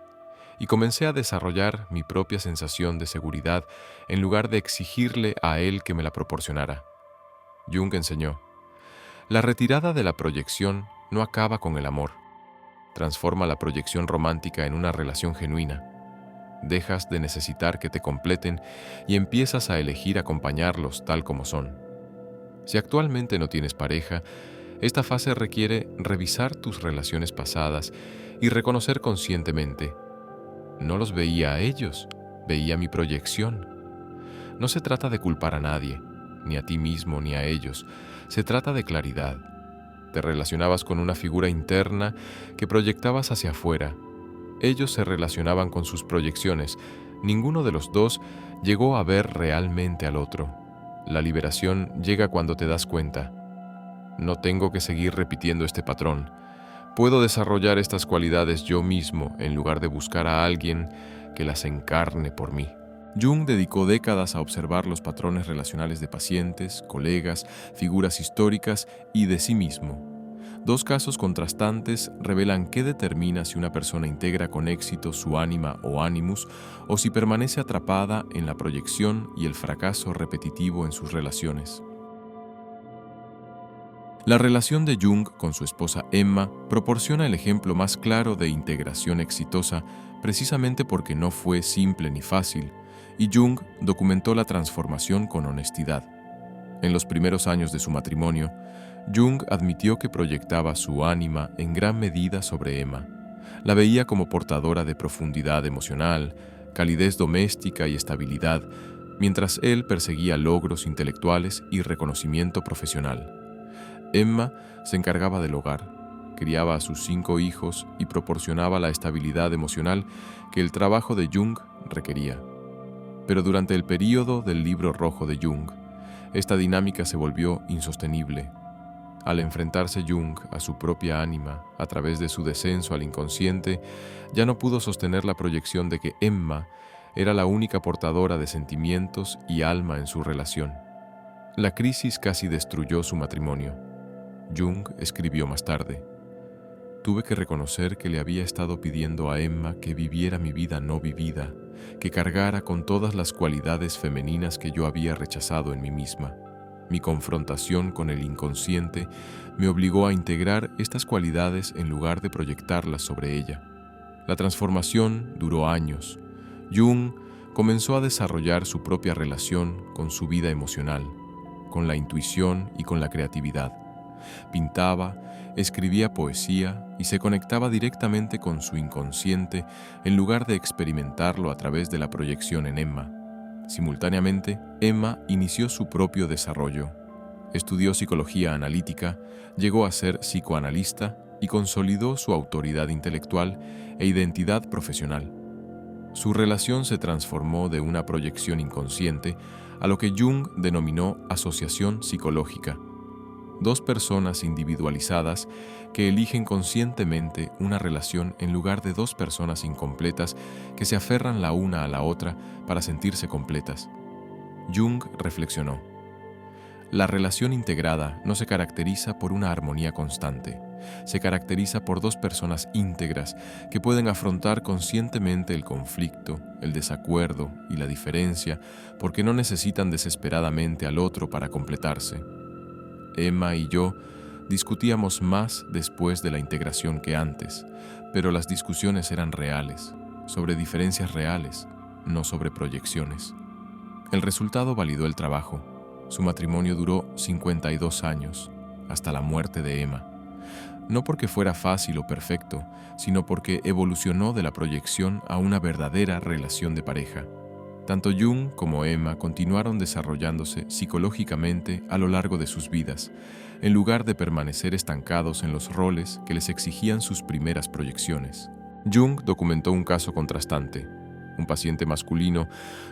y comencé a desarrollar mi propia sensación de seguridad en lugar de exigirle a él que me la proporcionara. Jung enseñó: la retirada de la proyección no acaba con el amor. Transforma la proyección romántica en una relación genuina. Dejas de necesitar que te completen y empiezas a elegir acompañarlos tal como son. Si actualmente no tienes pareja, esta fase requiere revisar tus relaciones pasadas y reconocer conscientemente: no los veía a ellos, veía mi proyección. No se trata de culpar a nadie, ni a ti mismo ni a ellos. Se trata de claridad. Te relacionabas con una figura interna que proyectabas hacia afuera. Ellos se relacionaban con sus proyecciones. Ninguno de los dos llegó a ver realmente al otro. La liberación llega cuando te das cuenta: no tengo que seguir repitiendo este patrón. Puedo desarrollar estas cualidades yo mismo en lugar de buscar a alguien que las encarne por mí. Jung dedicó décadas a observar los patrones relacionales de pacientes, colegas, figuras históricas y de sí mismo. Dos casos contrastantes revelan qué determina si una persona integra con éxito su ánima o ánimus, o si permanece atrapada en la proyección y el fracaso repetitivo en sus relaciones. La relación de Jung con su esposa Emma proporciona el ejemplo más claro de integración exitosa, precisamente porque no fue simple ni fácil, y Jung documentó la transformación con honestidad. En los primeros años de su matrimonio, Jung admitió que proyectaba su ánima en gran medida sobre Emma. La veía como portadora de profundidad emocional, calidez doméstica y estabilidad, mientras él perseguía logros intelectuales y reconocimiento profesional. Emma se encargaba del hogar, criaba a sus 5 hijos y proporcionaba la estabilidad emocional que el trabajo de Jung requería. Pero durante el período del Libro Rojo de Jung, esta dinámica se volvió insostenible. Al enfrentarse Jung a su propia ánima a través de su descenso al inconsciente, ya no pudo sostener la proyección de que Emma era la única portadora de sentimientos y alma en su relación. La crisis casi destruyó su matrimonio. Jung escribió más tarde: tuve que reconocer que le había estado pidiendo a Emma que viviera mi vida no vivida, que cargara con todas las cualidades femeninas que yo había rechazado en mí misma. Mi confrontación con el inconsciente me obligó a integrar estas cualidades en lugar de proyectarlas sobre ella. La transformación duró años. Jung comenzó a desarrollar su propia relación con su vida emocional, con la intuición y con la creatividad. Pintaba, escribía poesía y se conectaba directamente con su inconsciente en lugar de experimentarlo a través de la proyección en Emma. Simultáneamente, Emma inició su propio desarrollo. Estudió psicología analítica, llegó a ser psicoanalista y consolidó su autoridad intelectual e identidad profesional. Su relación se transformó de una proyección inconsciente a lo que Jung denominó asociación psicológica. Dos personas individualizadas que eligen conscientemente una relación en lugar de dos personas incompletas que se aferran la una a la otra para sentirse completas. Jung reflexionó: la relación integrada no se caracteriza por una armonía constante, se caracteriza por dos personas íntegras que pueden afrontar conscientemente el conflicto, el desacuerdo y la diferencia porque no necesitan desesperadamente al otro para completarse. Emma y yo discutíamos más después de la integración que antes, pero las discusiones eran reales, sobre diferencias reales, no sobre proyecciones. El resultado validó el trabajo. Su matrimonio duró 52 años, hasta la muerte de Emma. No porque fuera fácil o perfecto, sino porque evolucionó de la proyección a una verdadera relación de pareja. Tanto Jung como Emma continuaron desarrollándose psicológicamente a lo largo de sus vidas, en lugar de permanecer estancados en los roles que les exigían sus primeras proyecciones. Jung documentó un caso contrastante, un paciente masculino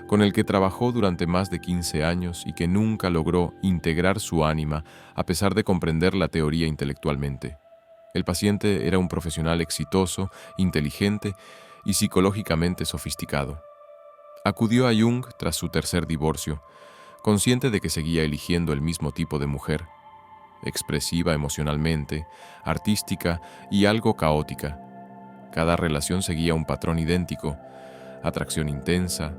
con el que trabajó durante más de 15 años y que nunca logró integrar su ánima a pesar de comprender la teoría intelectualmente. El paciente era un profesional exitoso, inteligente y psicológicamente sofisticado. Acudió a Jung tras su tercer divorcio, consciente de que seguía eligiendo el mismo tipo de mujer, expresiva emocionalmente, artística y algo caótica. Cada relación seguía un patrón idéntico: atracción intensa,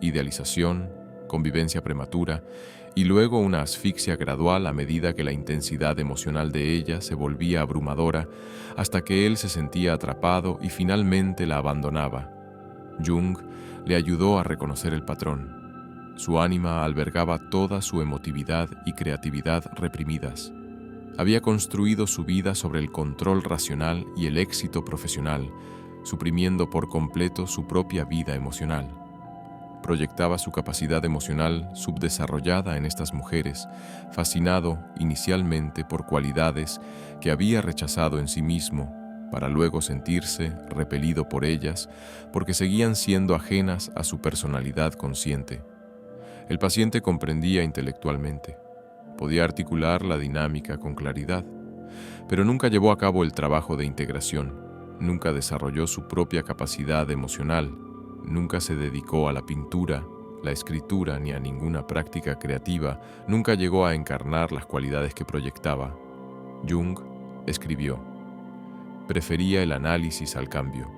idealización, convivencia prematura y luego una asfixia gradual a medida que la intensidad emocional de ella se volvía abrumadora hasta que él se sentía atrapado y finalmente la abandonaba. Jung le ayudó a reconocer el patrón. Su ánima albergaba toda su emotividad y creatividad reprimidas. Había construido su vida sobre el control racional y el éxito profesional, suprimiendo por completo su propia vida emocional. Proyectaba su capacidad emocional subdesarrollada en estas mujeres, fascinado inicialmente por cualidades que había rechazado en sí mismo, para luego sentirse repelido por ellas porque seguían siendo ajenas a su personalidad consciente. El paciente comprendía intelectualmente, podía articular la dinámica con claridad, pero nunca llevó a cabo el trabajo de integración, nunca desarrolló su propia capacidad emocional, nunca se dedicó a la pintura, la escritura ni a ninguna práctica creativa, nunca llegó a encarnar las cualidades que proyectaba. Jung escribió: prefería el análisis al cambio.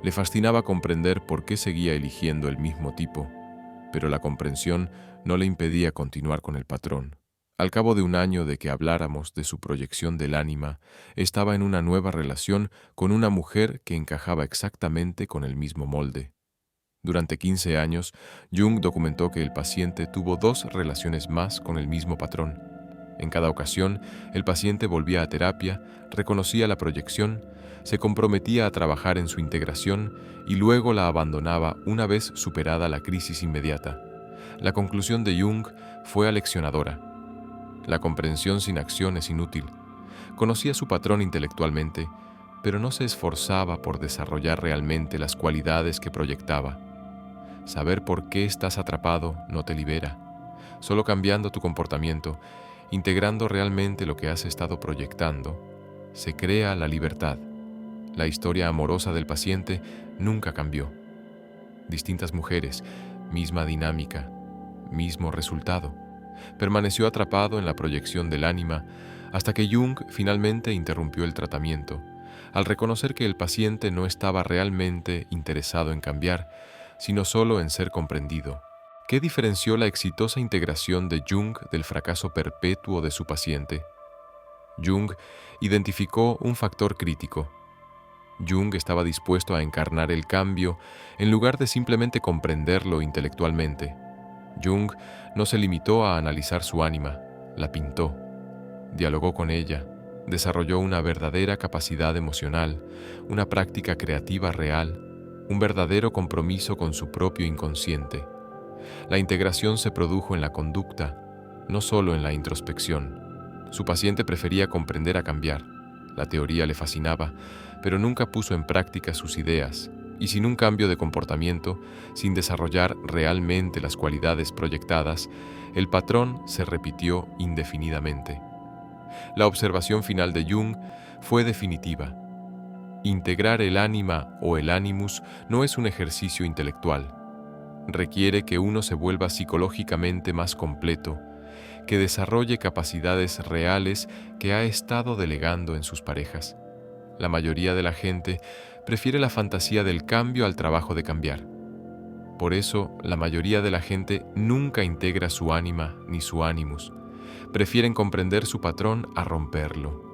Le fascinaba comprender por qué seguía eligiendo el mismo tipo, pero la comprensión no le impedía continuar con el patrón. Al cabo de un año de que habláramos de su proyección del ánima, estaba en una nueva relación con una mujer que encajaba exactamente con el mismo molde. Durante 15 años, Jung documentó que el paciente tuvo 2 relaciones más con el mismo patrón. En cada ocasión, el paciente volvía a terapia, reconocía la proyección, se comprometía a trabajar en su integración y luego la abandonaba una vez superada la crisis inmediata. La conclusión de Jung fue aleccionadora. La comprensión sin acción es inútil. Conocía su patrón intelectualmente, pero no se esforzaba por desarrollar realmente las cualidades que proyectaba. Saber por qué estás atrapado no te libera. Solo cambiando tu comportamiento, integrando realmente lo que has estado proyectando, se crea la libertad. La historia amorosa del paciente nunca cambió. Distintas mujeres, misma dinámica, mismo resultado. Permaneció atrapado en la proyección del ánima hasta que Jung finalmente interrumpió el tratamiento, al reconocer que el paciente no estaba realmente interesado en cambiar, sino solo en ser comprendido. ¿Qué diferenció la exitosa integración de Jung del fracaso perpetuo de su paciente? Jung identificó un factor crítico. Jung estaba dispuesto a encarnar el cambio en lugar de simplemente comprenderlo intelectualmente. Jung no se limitó a analizar su ánima, la pintó, dialogó con ella, desarrolló una verdadera capacidad emocional, una práctica creativa real, un verdadero compromiso con su propio inconsciente. La integración se produjo en la conducta, no solo en la introspección. Su paciente prefería comprender a cambiar. La teoría le fascinaba, pero nunca puso en práctica sus ideas. y sin un cambio de comportamiento, sin desarrollar realmente las cualidades proyectadas, el patrón se repitió indefinidamente. La observación final de Jung fue definitiva. Integrar el ánima o el animus no es un ejercicio intelectual. Requiere que uno se vuelva psicológicamente más completo, que desarrolle capacidades reales que ha estado delegando en sus parejas. La mayoría de la gente prefiere la fantasía del cambio al trabajo de cambiar. Por eso, la mayoría de la gente nunca integra su ánima ni su animus. Prefieren comprender su patrón a romperlo.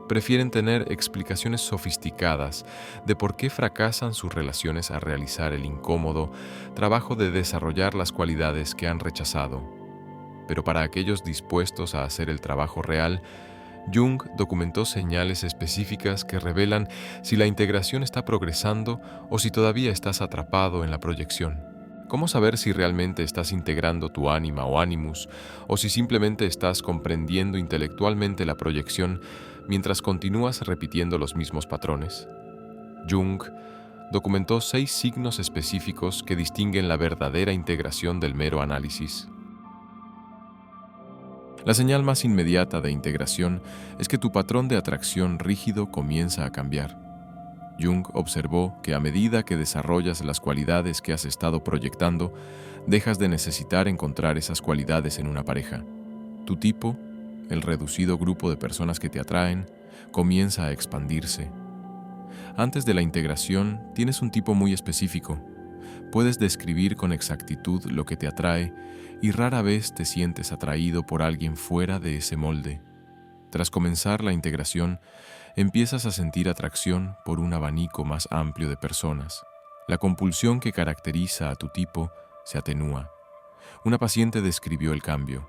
Prefieren tener explicaciones sofisticadas de por qué fracasan sus relaciones a realizar el incómodo trabajo de desarrollar las cualidades que han rechazado. Pero para aquellos dispuestos a hacer el trabajo real, Jung documentó señales específicas que revelan si la integración está progresando o si todavía estás atrapado en la proyección. ¿Cómo saber si realmente estás integrando tu ánima o animus o si simplemente estás comprendiendo intelectualmente la proyección mientras continúas repitiendo los mismos patrones? Jung documentó 6 signos específicos que distinguen la verdadera integración del mero análisis. La señal más inmediata de integración es que tu patrón de atracción rígido comienza a cambiar. Jung observó que a medida que desarrollas las cualidades que has estado proyectando, dejas de necesitar encontrar esas cualidades en una pareja. Tu tipo, el reducido grupo de personas que te atraen, comienza a expandirse. Antes de la integración, tienes un tipo muy específico. Puedes describir con exactitud lo que te atrae y rara vez te sientes atraído por alguien fuera de ese molde. Tras comenzar la integración, empiezas a sentir atracción por un abanico más amplio de personas. La compulsión que caracteriza a tu tipo se atenúa. Una paciente describió el cambio.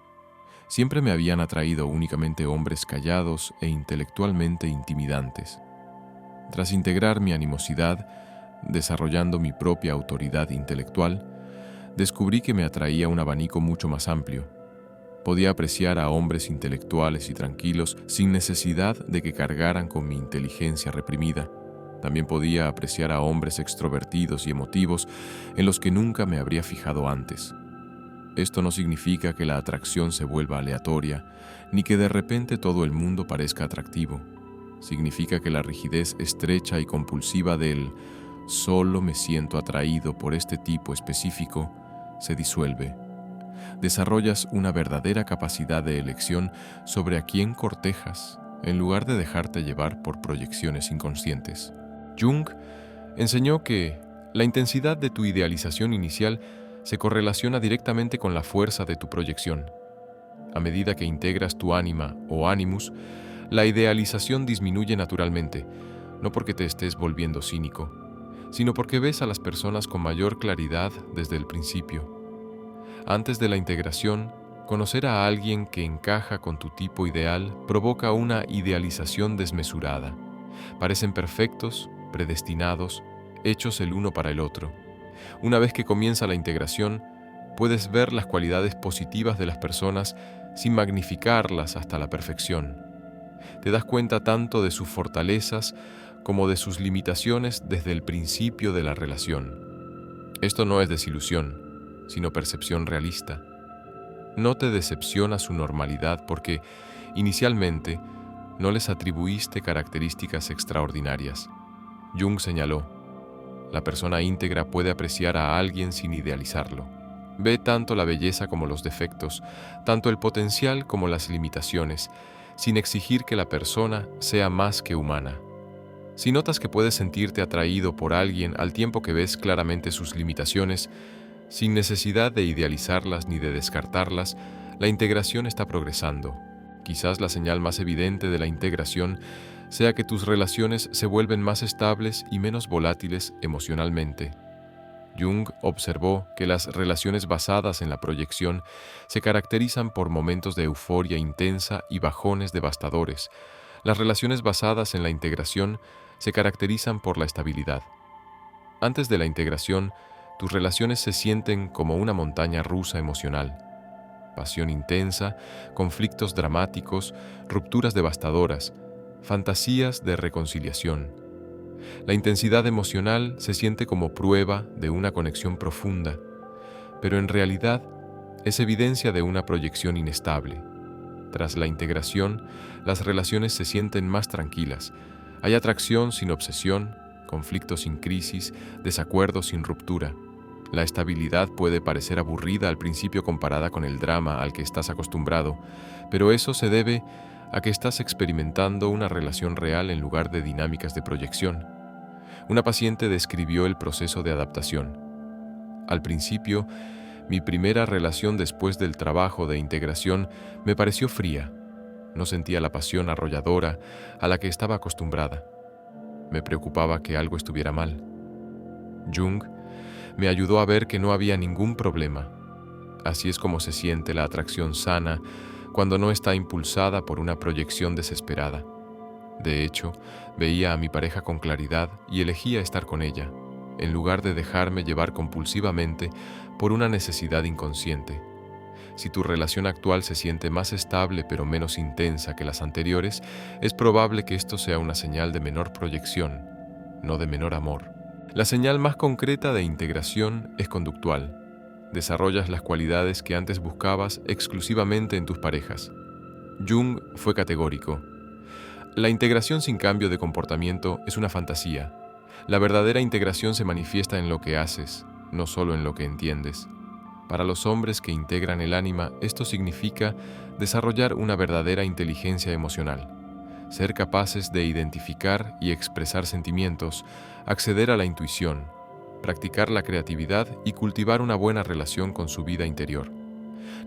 Siempre me habían atraído únicamente hombres callados e intelectualmente intimidantes. Tras integrar mi animosidad, desarrollando mi propia autoridad intelectual, descubrí que me atraía un abanico mucho más amplio. Podía apreciar a hombres intelectuales y tranquilos sin necesidad de que cargaran con mi inteligencia reprimida. También podía apreciar a hombres extrovertidos y emotivos en los que nunca me habría fijado antes. Esto no significa que la atracción se vuelva aleatoria, ni que de repente todo el mundo parezca atractivo. Significa que la rigidez estrecha y compulsiva del «solo me siento atraído por este tipo específico» se disuelve. Desarrollas una verdadera capacidad de elección sobre a quién cortejas, en lugar de dejarte llevar por proyecciones inconscientes. Jung enseñó que la intensidad de tu idealización inicial se correlaciona directamente con la fuerza de tu proyección. A medida que integras tu ánima o animus, la idealización disminuye naturalmente, no porque te estés volviendo cínico, sino porque ves a las personas con mayor claridad desde el principio. Antes de la integración, conocer a alguien que encaja con tu tipo ideal provoca una idealización desmesurada. Parecen perfectos, predestinados, hechos el uno para el otro. Una vez que comienza la integración, puedes ver las cualidades positivas de las personas sin magnificarlas hasta la perfección. Te das cuenta tanto de sus fortalezas como de sus limitaciones desde el principio de la relación. Esto no es desilusión, sino percepción realista. No te decepciona su normalidad porque, inicialmente, no les atribuiste características extraordinarias. Jung señaló: la persona íntegra puede apreciar a alguien sin idealizarlo. Ve tanto la belleza como los defectos, tanto el potencial como las limitaciones, sin exigir que la persona sea más que humana. Si notas que puedes sentirte atraído por alguien al tiempo que ves claramente sus limitaciones, sin necesidad de idealizarlas ni de descartarlas, la integración está progresando. Quizás la señal más evidente de la integración sea que tus relaciones se vuelven más estables y menos volátiles emocionalmente. Jung observó que las relaciones basadas en la proyección se caracterizan por momentos de euforia intensa y bajones devastadores. Las relaciones basadas en la integración se caracterizan por la estabilidad. Antes de la integración, tus relaciones se sienten como una montaña rusa emocional. Pasión intensa, conflictos dramáticos, rupturas devastadoras, fantasías de reconciliación. La intensidad emocional se siente como prueba de una conexión profunda, pero en realidad es evidencia de una proyección inestable. Tras la integración, las relaciones se sienten más tranquilas. Hay atracción sin obsesión, conflictos sin crisis, desacuerdos sin ruptura. La estabilidad puede parecer aburrida al principio comparada con el drama al que estás acostumbrado, pero eso se debe a que estás experimentando una relación real en lugar de dinámicas de proyección. Una paciente describió el proceso de adaptación. Al principio, mi primera relación después del trabajo de integración me pareció fría. No sentía la pasión arrolladora a la que estaba acostumbrada. Me preocupaba que algo estuviera mal. Jung me ayudó a ver que no había ningún problema. Así es como se siente la atracción sana cuando no está impulsada por una proyección desesperada. De hecho, veía a mi pareja con claridad y elegía estar con ella, en lugar de dejarme llevar compulsivamente por una necesidad inconsciente. Si tu relación actual se siente más estable pero menos intensa que las anteriores, es probable que esto sea una señal de menor proyección, no de menor amor. La señal más concreta de integración es conductual. Desarrollas las cualidades que antes buscabas exclusivamente en tus parejas. Jung fue categórico. La integración sin cambio de comportamiento es una fantasía. La verdadera integración se manifiesta en lo que haces, no solo en lo que entiendes. Para los hombres que integran el ánima, esto significa desarrollar una verdadera inteligencia emocional, ser capaces de identificar y expresar sentimientos, acceder a la intuición, practicar la creatividad y cultivar una buena relación con su vida interior.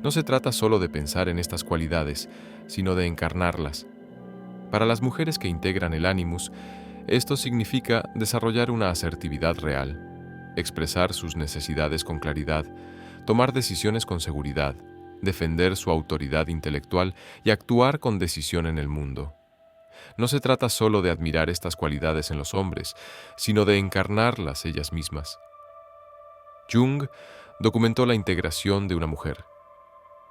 No se trata solo de pensar en estas cualidades, sino de encarnarlas. Para las mujeres que integran el Animus, esto significa desarrollar una asertividad real, expresar sus necesidades con claridad, tomar decisiones con seguridad, defender su autoridad intelectual y actuar con decisión en el mundo. No se trata solo de admirar estas cualidades en los hombres, sino de encarnarlas ellas mismas. Jung documentó la integración de una mujer.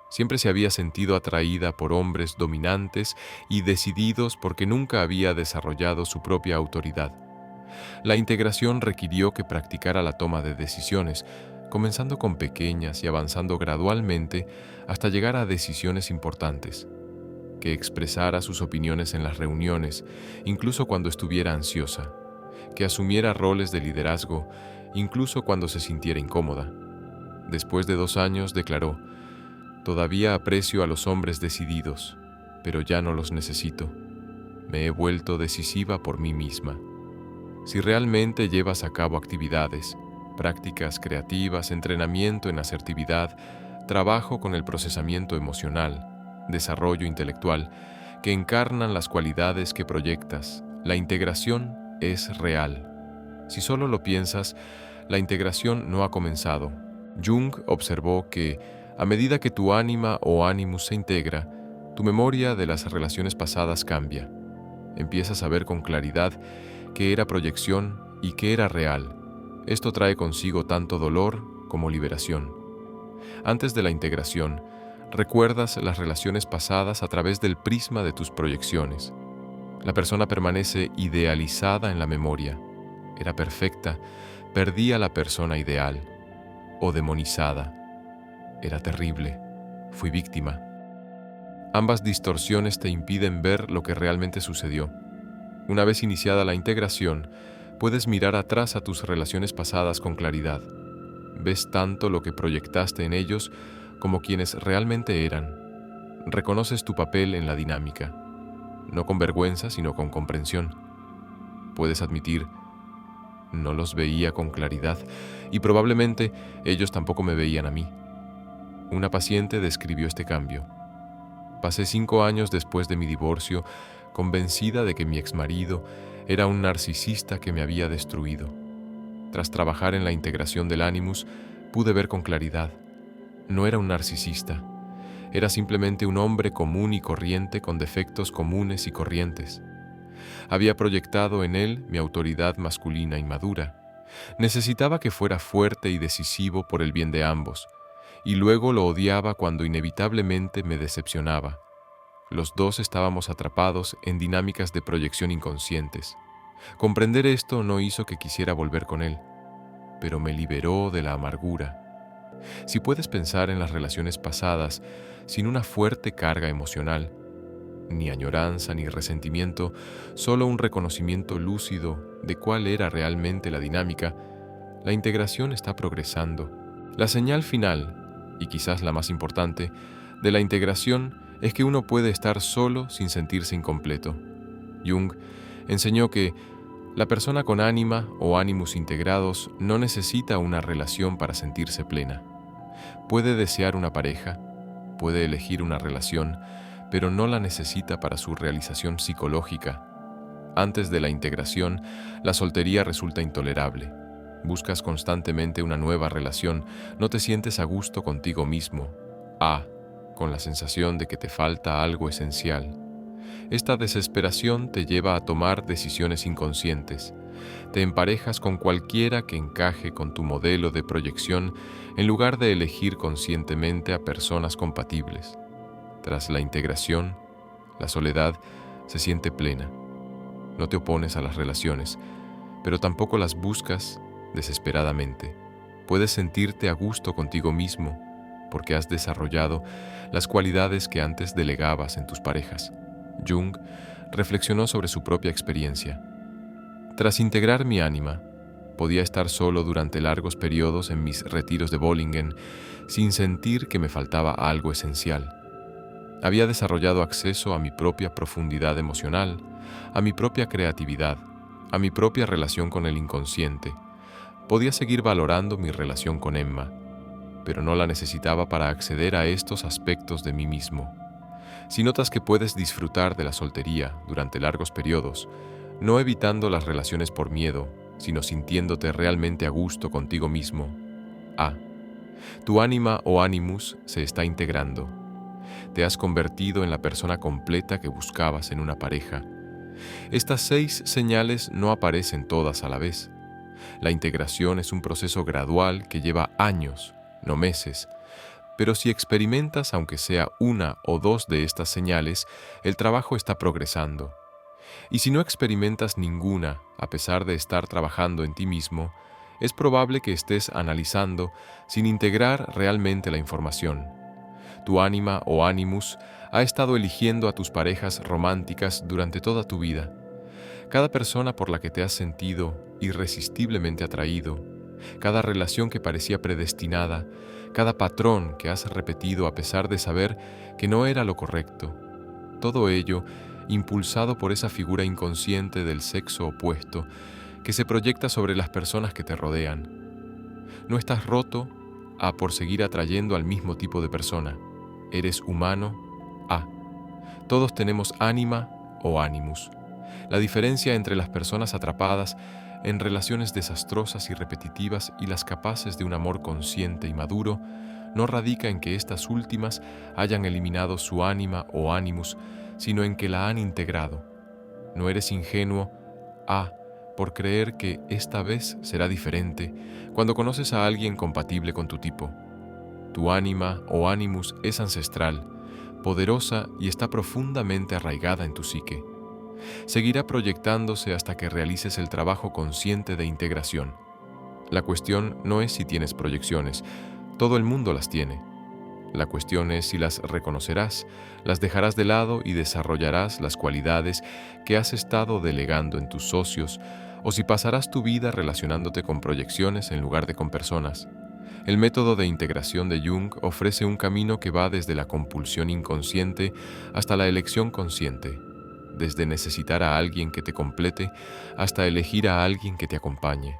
Siempre se había sentido atraída por hombres dominantes y decididos porque nunca había desarrollado su propia autoridad. La integración requirió que practicara la toma de decisiones, comenzando con pequeñas y avanzando gradualmente hasta llegar a decisiones importantes, que expresara sus opiniones en las reuniones, incluso cuando estuviera ansiosa, que asumiera roles de liderazgo, incluso cuando se sintiera incómoda. Después de 2 años declaró: «Todavía aprecio a los hombres decididos, pero ya no los necesito. Me he vuelto decisiva por mí misma». Si realmente llevas a cabo actividades, prácticas creativas, entrenamiento en asertividad, trabajo con el procesamiento emocional, desarrollo intelectual, que encarnan las cualidades que proyectas, la integración es real. Si solo lo piensas, la integración no ha comenzado. Jung observó que, a medida que tu ánima o ánimus se integra, tu memoria de las relaciones pasadas cambia. Empiezas a ver con claridad qué era proyección y qué era real. Esto trae consigo tanto dolor como liberación. Antes de la integración, recuerdas las relaciones pasadas a través del prisma de tus proyecciones. La persona permanece idealizada en la memoria. Era perfecta, perdí a la persona ideal. O demonizada. Era terrible, fui víctima. Ambas distorsiones te impiden ver lo que realmente sucedió. Una vez iniciada la integración, puedes mirar atrás a tus relaciones pasadas con claridad. Ves tanto lo que proyectaste en ellos como quienes realmente eran. Reconoces tu papel en la dinámica, no con vergüenza, sino con comprensión. Puedes admitir: no los veía con claridad y probablemente ellos tampoco me veían a mí. Una paciente describió este cambio. Pasé 5 años después de mi divorcio, convencida de que mi exmarido era un narcisista que me había destruido. Tras trabajar en la integración del Animus, pude ver con claridad. No era un narcisista. Era simplemente un hombre común y corriente con defectos comunes y corrientes. Había proyectado en él mi autoridad masculina inmadura. Necesitaba que fuera fuerte y decisivo por el bien de ambos, y luego lo odiaba cuando inevitablemente me decepcionaba. Los dos estábamos atrapados en dinámicas de proyección inconscientes. Comprender esto no hizo que quisiera volver con él, pero me liberó de la amargura. Si puedes pensar en las relaciones pasadas sin una fuerte carga emocional, ni añoranza ni resentimiento, solo un reconocimiento lúcido de cuál era realmente la dinámica, la integración está progresando. La señal final, y quizás la más importante, de la integración es que uno puede estar solo sin sentirse incompleto. Jung enseñó que la persona con ánima o ánimos integrados no necesita una relación para sentirse plena. Puede desear una pareja, puede elegir una relación, pero no la necesita para su realización psicológica. Antes de la integración, la soltería resulta intolerable. Buscas constantemente una nueva relación, no te sientes a gusto contigo mismo. Con la sensación de que te falta algo esencial. Esta desesperación te lleva a tomar decisiones inconscientes. Te emparejas con cualquiera que encaje con tu modelo de proyección en lugar de elegir conscientemente a personas compatibles. Tras la integración, la soledad se siente plena. No te opones a las relaciones, pero tampoco las buscas desesperadamente. Puedes sentirte a gusto contigo mismo porque has desarrollado las cualidades que antes delegabas en tus parejas. Jung reflexionó sobre su propia experiencia. Tras integrar mi ánima, podía estar solo durante largos periodos en mis retiros de Bollingen sin sentir que me faltaba algo esencial. Había desarrollado acceso a mi propia profundidad emocional, a mi propia creatividad, a mi propia relación con el inconsciente. Podía seguir valorando mi relación con Emma, pero no la necesitaba para acceder a estos aspectos de mí mismo. Si notas que puedes disfrutar de la soltería durante largos periodos, no evitando las relaciones por miedo, sino sintiéndote realmente a gusto contigo mismo, tu ánima o ánimus se está integrando. Te has convertido en la persona completa que buscabas en una pareja. Estas 6 señales no aparecen todas a la vez. La integración es un proceso gradual que lleva años, no meses. Pero si experimentas aunque sea 1 o 2 de estas señales, el trabajo está progresando. Y si no experimentas ninguna, a pesar de estar trabajando en ti mismo, es probable que estés analizando sin integrar realmente la información. Tu ánima o ánimus ha estado eligiendo a tus parejas románticas durante toda tu vida. Cada persona por la que te has sentido irresistiblemente atraído, cada relación que parecía predestinada, cada patrón que has repetido a pesar de saber que no era lo correcto. Todo ello impulsado por esa figura inconsciente del sexo opuesto que se proyecta sobre las personas que te rodean. No estás roto por seguir atrayendo al mismo tipo de persona. Eres humano. Todos tenemos ánima o ánimus. La diferencia entre las personas atrapadas en relaciones desastrosas y repetitivas y las capaces de un amor consciente y maduro no radica en que estas últimas hayan eliminado su ánima o ánimus, sino en que la han integrado. No eres ingenuo por creer que esta vez será diferente cuando conoces a alguien compatible con tu tipo. Tu ánima o ánimus es ancestral, poderosa y está profundamente arraigada en tu psique. Seguirá proyectándose hasta que realices el trabajo consciente de integración. La cuestión no es si tienes proyecciones, todo el mundo las tiene. La cuestión es si las reconocerás, las dejarás de lado y desarrollarás las cualidades que has estado delegando en tus socios, o si pasarás tu vida relacionándote con proyecciones en lugar de con personas. El método de integración de Jung ofrece un camino que va desde la compulsión inconsciente hasta la elección consciente, desde necesitar a alguien que te complete hasta elegir a alguien que te acompañe,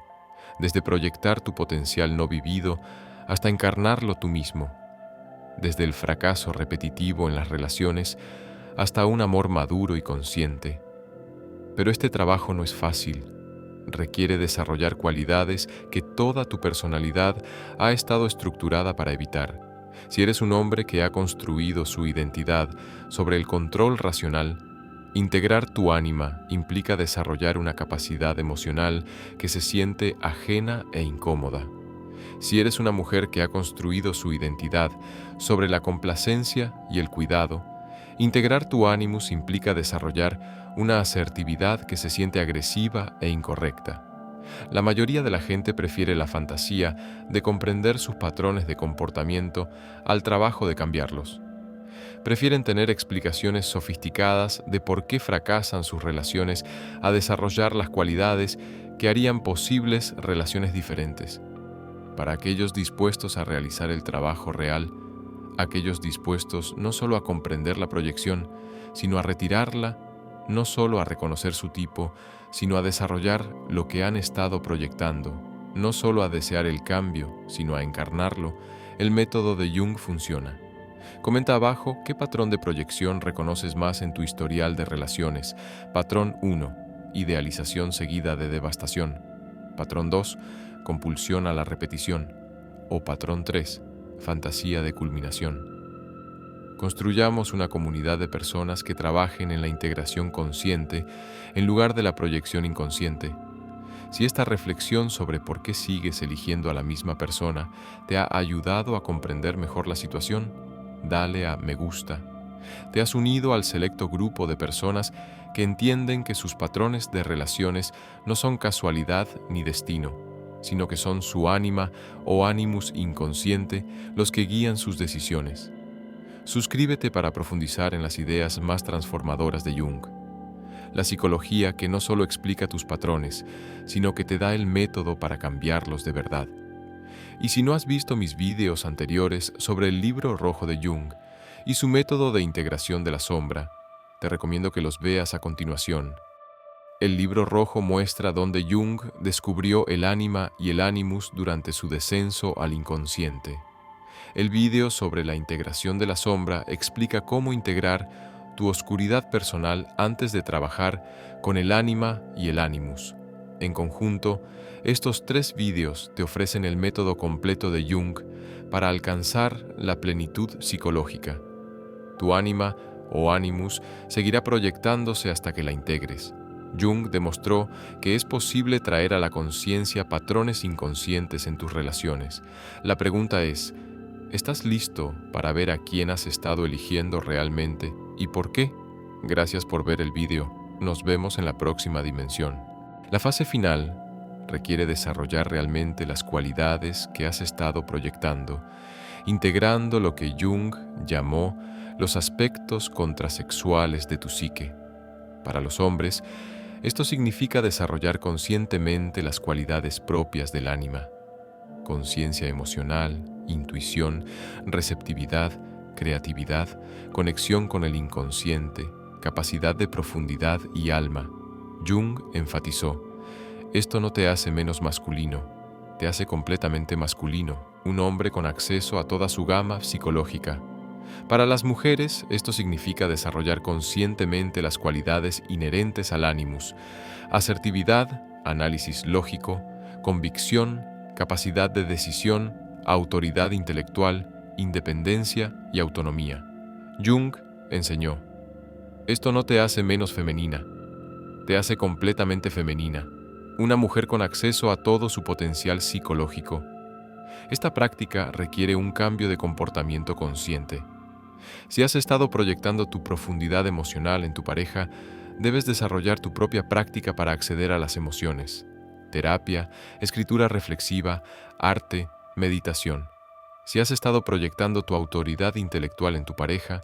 desde proyectar tu potencial no vivido hasta encarnarlo tú mismo, desde el fracaso repetitivo en las relaciones hasta un amor maduro y consciente. Pero este trabajo no es fácil. Requiere desarrollar cualidades que toda tu personalidad ha estado estructurada para evitar. Si eres un hombre que ha construido su identidad sobre el control racional, integrar tu ánima implica desarrollar una capacidad emocional que se siente ajena e incómoda. Si eres una mujer que ha construido su identidad sobre la complacencia y el cuidado, integrar tu ánimus implica desarrollar una asertividad que se siente agresiva e incorrecta. La mayoría de la gente prefiere la fantasía de comprender sus patrones de comportamiento al trabajo de cambiarlos. Prefieren tener explicaciones sofisticadas de por qué fracasan sus relaciones a desarrollar las cualidades que harían posibles relaciones diferentes. Para aquellos dispuestos a realizar el trabajo real, aquellos dispuestos no solo a comprender la proyección, sino a retirarla, no solo a reconocer su tipo, sino a desarrollar lo que han estado proyectando, no solo a desear el cambio, sino a encarnarlo, el método de Jung funciona. Comenta abajo qué patrón de proyección reconoces más en tu historial de relaciones. Patrón 1, idealización seguida de devastación. Patrón 2, compulsión a la repetición. O patrón 3, fantasía de culminación. Construyamos una comunidad de personas que trabajen en la integración consciente en lugar de la proyección inconsciente. Si esta reflexión sobre por qué sigues eligiendo a la misma persona te ha ayudado a comprender mejor la situación, dale a me gusta. Te has unido al selecto grupo de personas que entienden que sus patrones de relaciones no son casualidad ni destino, sino que son su ánima o animus inconsciente los que guían sus decisiones. Suscríbete para profundizar en las ideas más transformadoras de Jung. La psicología que no solo explica tus patrones, sino que te da el método para cambiarlos de verdad. Y si no has visto mis vídeos anteriores sobre el libro rojo de Jung y su método de integración de la sombra, te recomiendo que los veas a continuación. El libro rojo muestra dónde Jung descubrió el ánima y el animus durante su descenso al inconsciente. El vídeo sobre la integración de la sombra explica cómo integrar tu oscuridad personal antes de trabajar con el ánima y el animus. En conjunto, estos 3 vídeos te ofrecen el método completo de Jung para alcanzar la plenitud psicológica. Tu ánima o animus seguirá proyectándose hasta que la integres. Jung demostró que es posible traer a la conciencia patrones inconscientes en tus relaciones. La pregunta es, ¿estás listo para ver a quién has estado eligiendo realmente y por qué? Gracias por ver el vídeo. Nos vemos en la próxima dimensión. La fase final requiere desarrollar realmente las cualidades que has estado proyectando, integrando lo que Jung llamó los aspectos contrasexuales de tu psique. Para los hombres, esto significa desarrollar conscientemente las cualidades propias del ánima: conciencia emocional, intuición, receptividad, creatividad, conexión con el inconsciente, capacidad de profundidad y alma. Jung enfatizó, esto no te hace menos masculino, te hace completamente masculino, un hombre con acceso a toda su gama psicológica. Para las mujeres, esto significa desarrollar conscientemente las cualidades inherentes al animus: asertividad, análisis lógico, convicción, capacidad de decisión, autoridad intelectual, independencia y autonomía. Jung enseñó, esto no te hace menos femenina, te hace completamente femenina, una mujer con acceso a todo su potencial psicológico. Esta práctica requiere un cambio de comportamiento consciente. Si has estado proyectando tu profundidad emocional en tu pareja, debes desarrollar tu propia práctica para acceder a las emociones. Terapia, escritura reflexiva, arte, meditación. Si has estado proyectando tu autoridad intelectual en tu pareja,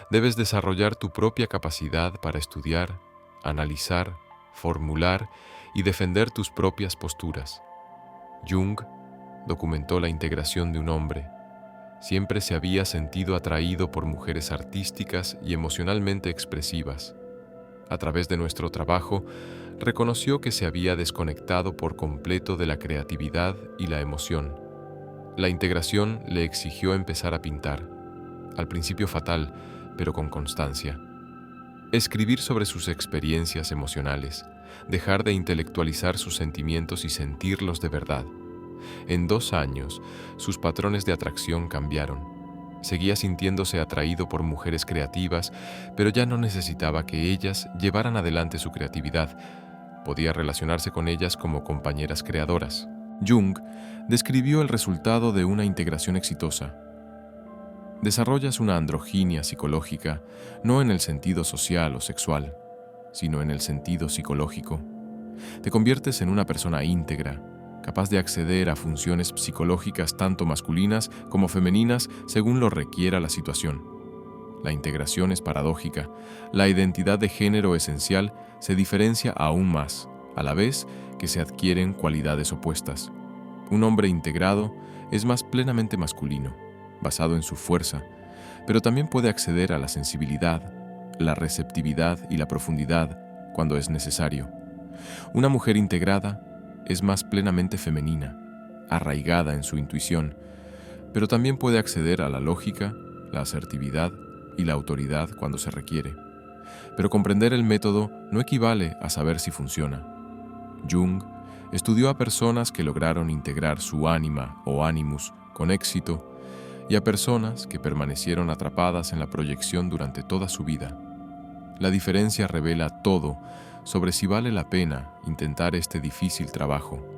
debes desarrollar tu propia capacidad para estudiar, analizar, formular y defender tus propias posturas. Jung documentó la integración de un hombre. Siempre se había sentido atraído por mujeres artísticas y emocionalmente expresivas. A través de nuestro trabajo, reconoció que se había desconectado por completo de la creatividad y la emoción. La integración le exigió empezar a pintar, al principio fatal, pero con constancia. Escribir sobre sus experiencias emocionales, dejar de intelectualizar sus sentimientos y sentirlos de verdad. En 2 años, sus patrones de atracción cambiaron. Seguía sintiéndose atraído por mujeres creativas, pero ya no necesitaba que ellas llevaran adelante su creatividad. Podía relacionarse con ellas como compañeras creadoras. Jung describió el resultado de una integración exitosa. Desarrollas una androginia psicológica, no en el sentido social o sexual. sino en el sentido psicológico. Te conviertes en una persona íntegra, capaz de acceder a funciones psicológicas tanto masculinas como femeninas según lo requiera la situación. La integración es paradójica. La identidad de género esencial se diferencia aún más, a la vez que se adquieren cualidades opuestas. Un hombre integrado es más plenamente masculino, basado en su fuerza, pero también puede acceder a la sensibilidad, la receptividad y la profundidad cuando es necesario. Una mujer integrada es más plenamente femenina, arraigada en su intuición, pero también puede acceder a la lógica, la asertividad y la autoridad cuando se requiere. Pero comprender el método no equivale a saber si funciona. Jung estudió a personas que lograron integrar su ánima o animus con éxito y a personas que permanecieron atrapadas en la proyección durante toda su vida. La diferencia revela todo sobre si vale la pena intentar este difícil trabajo.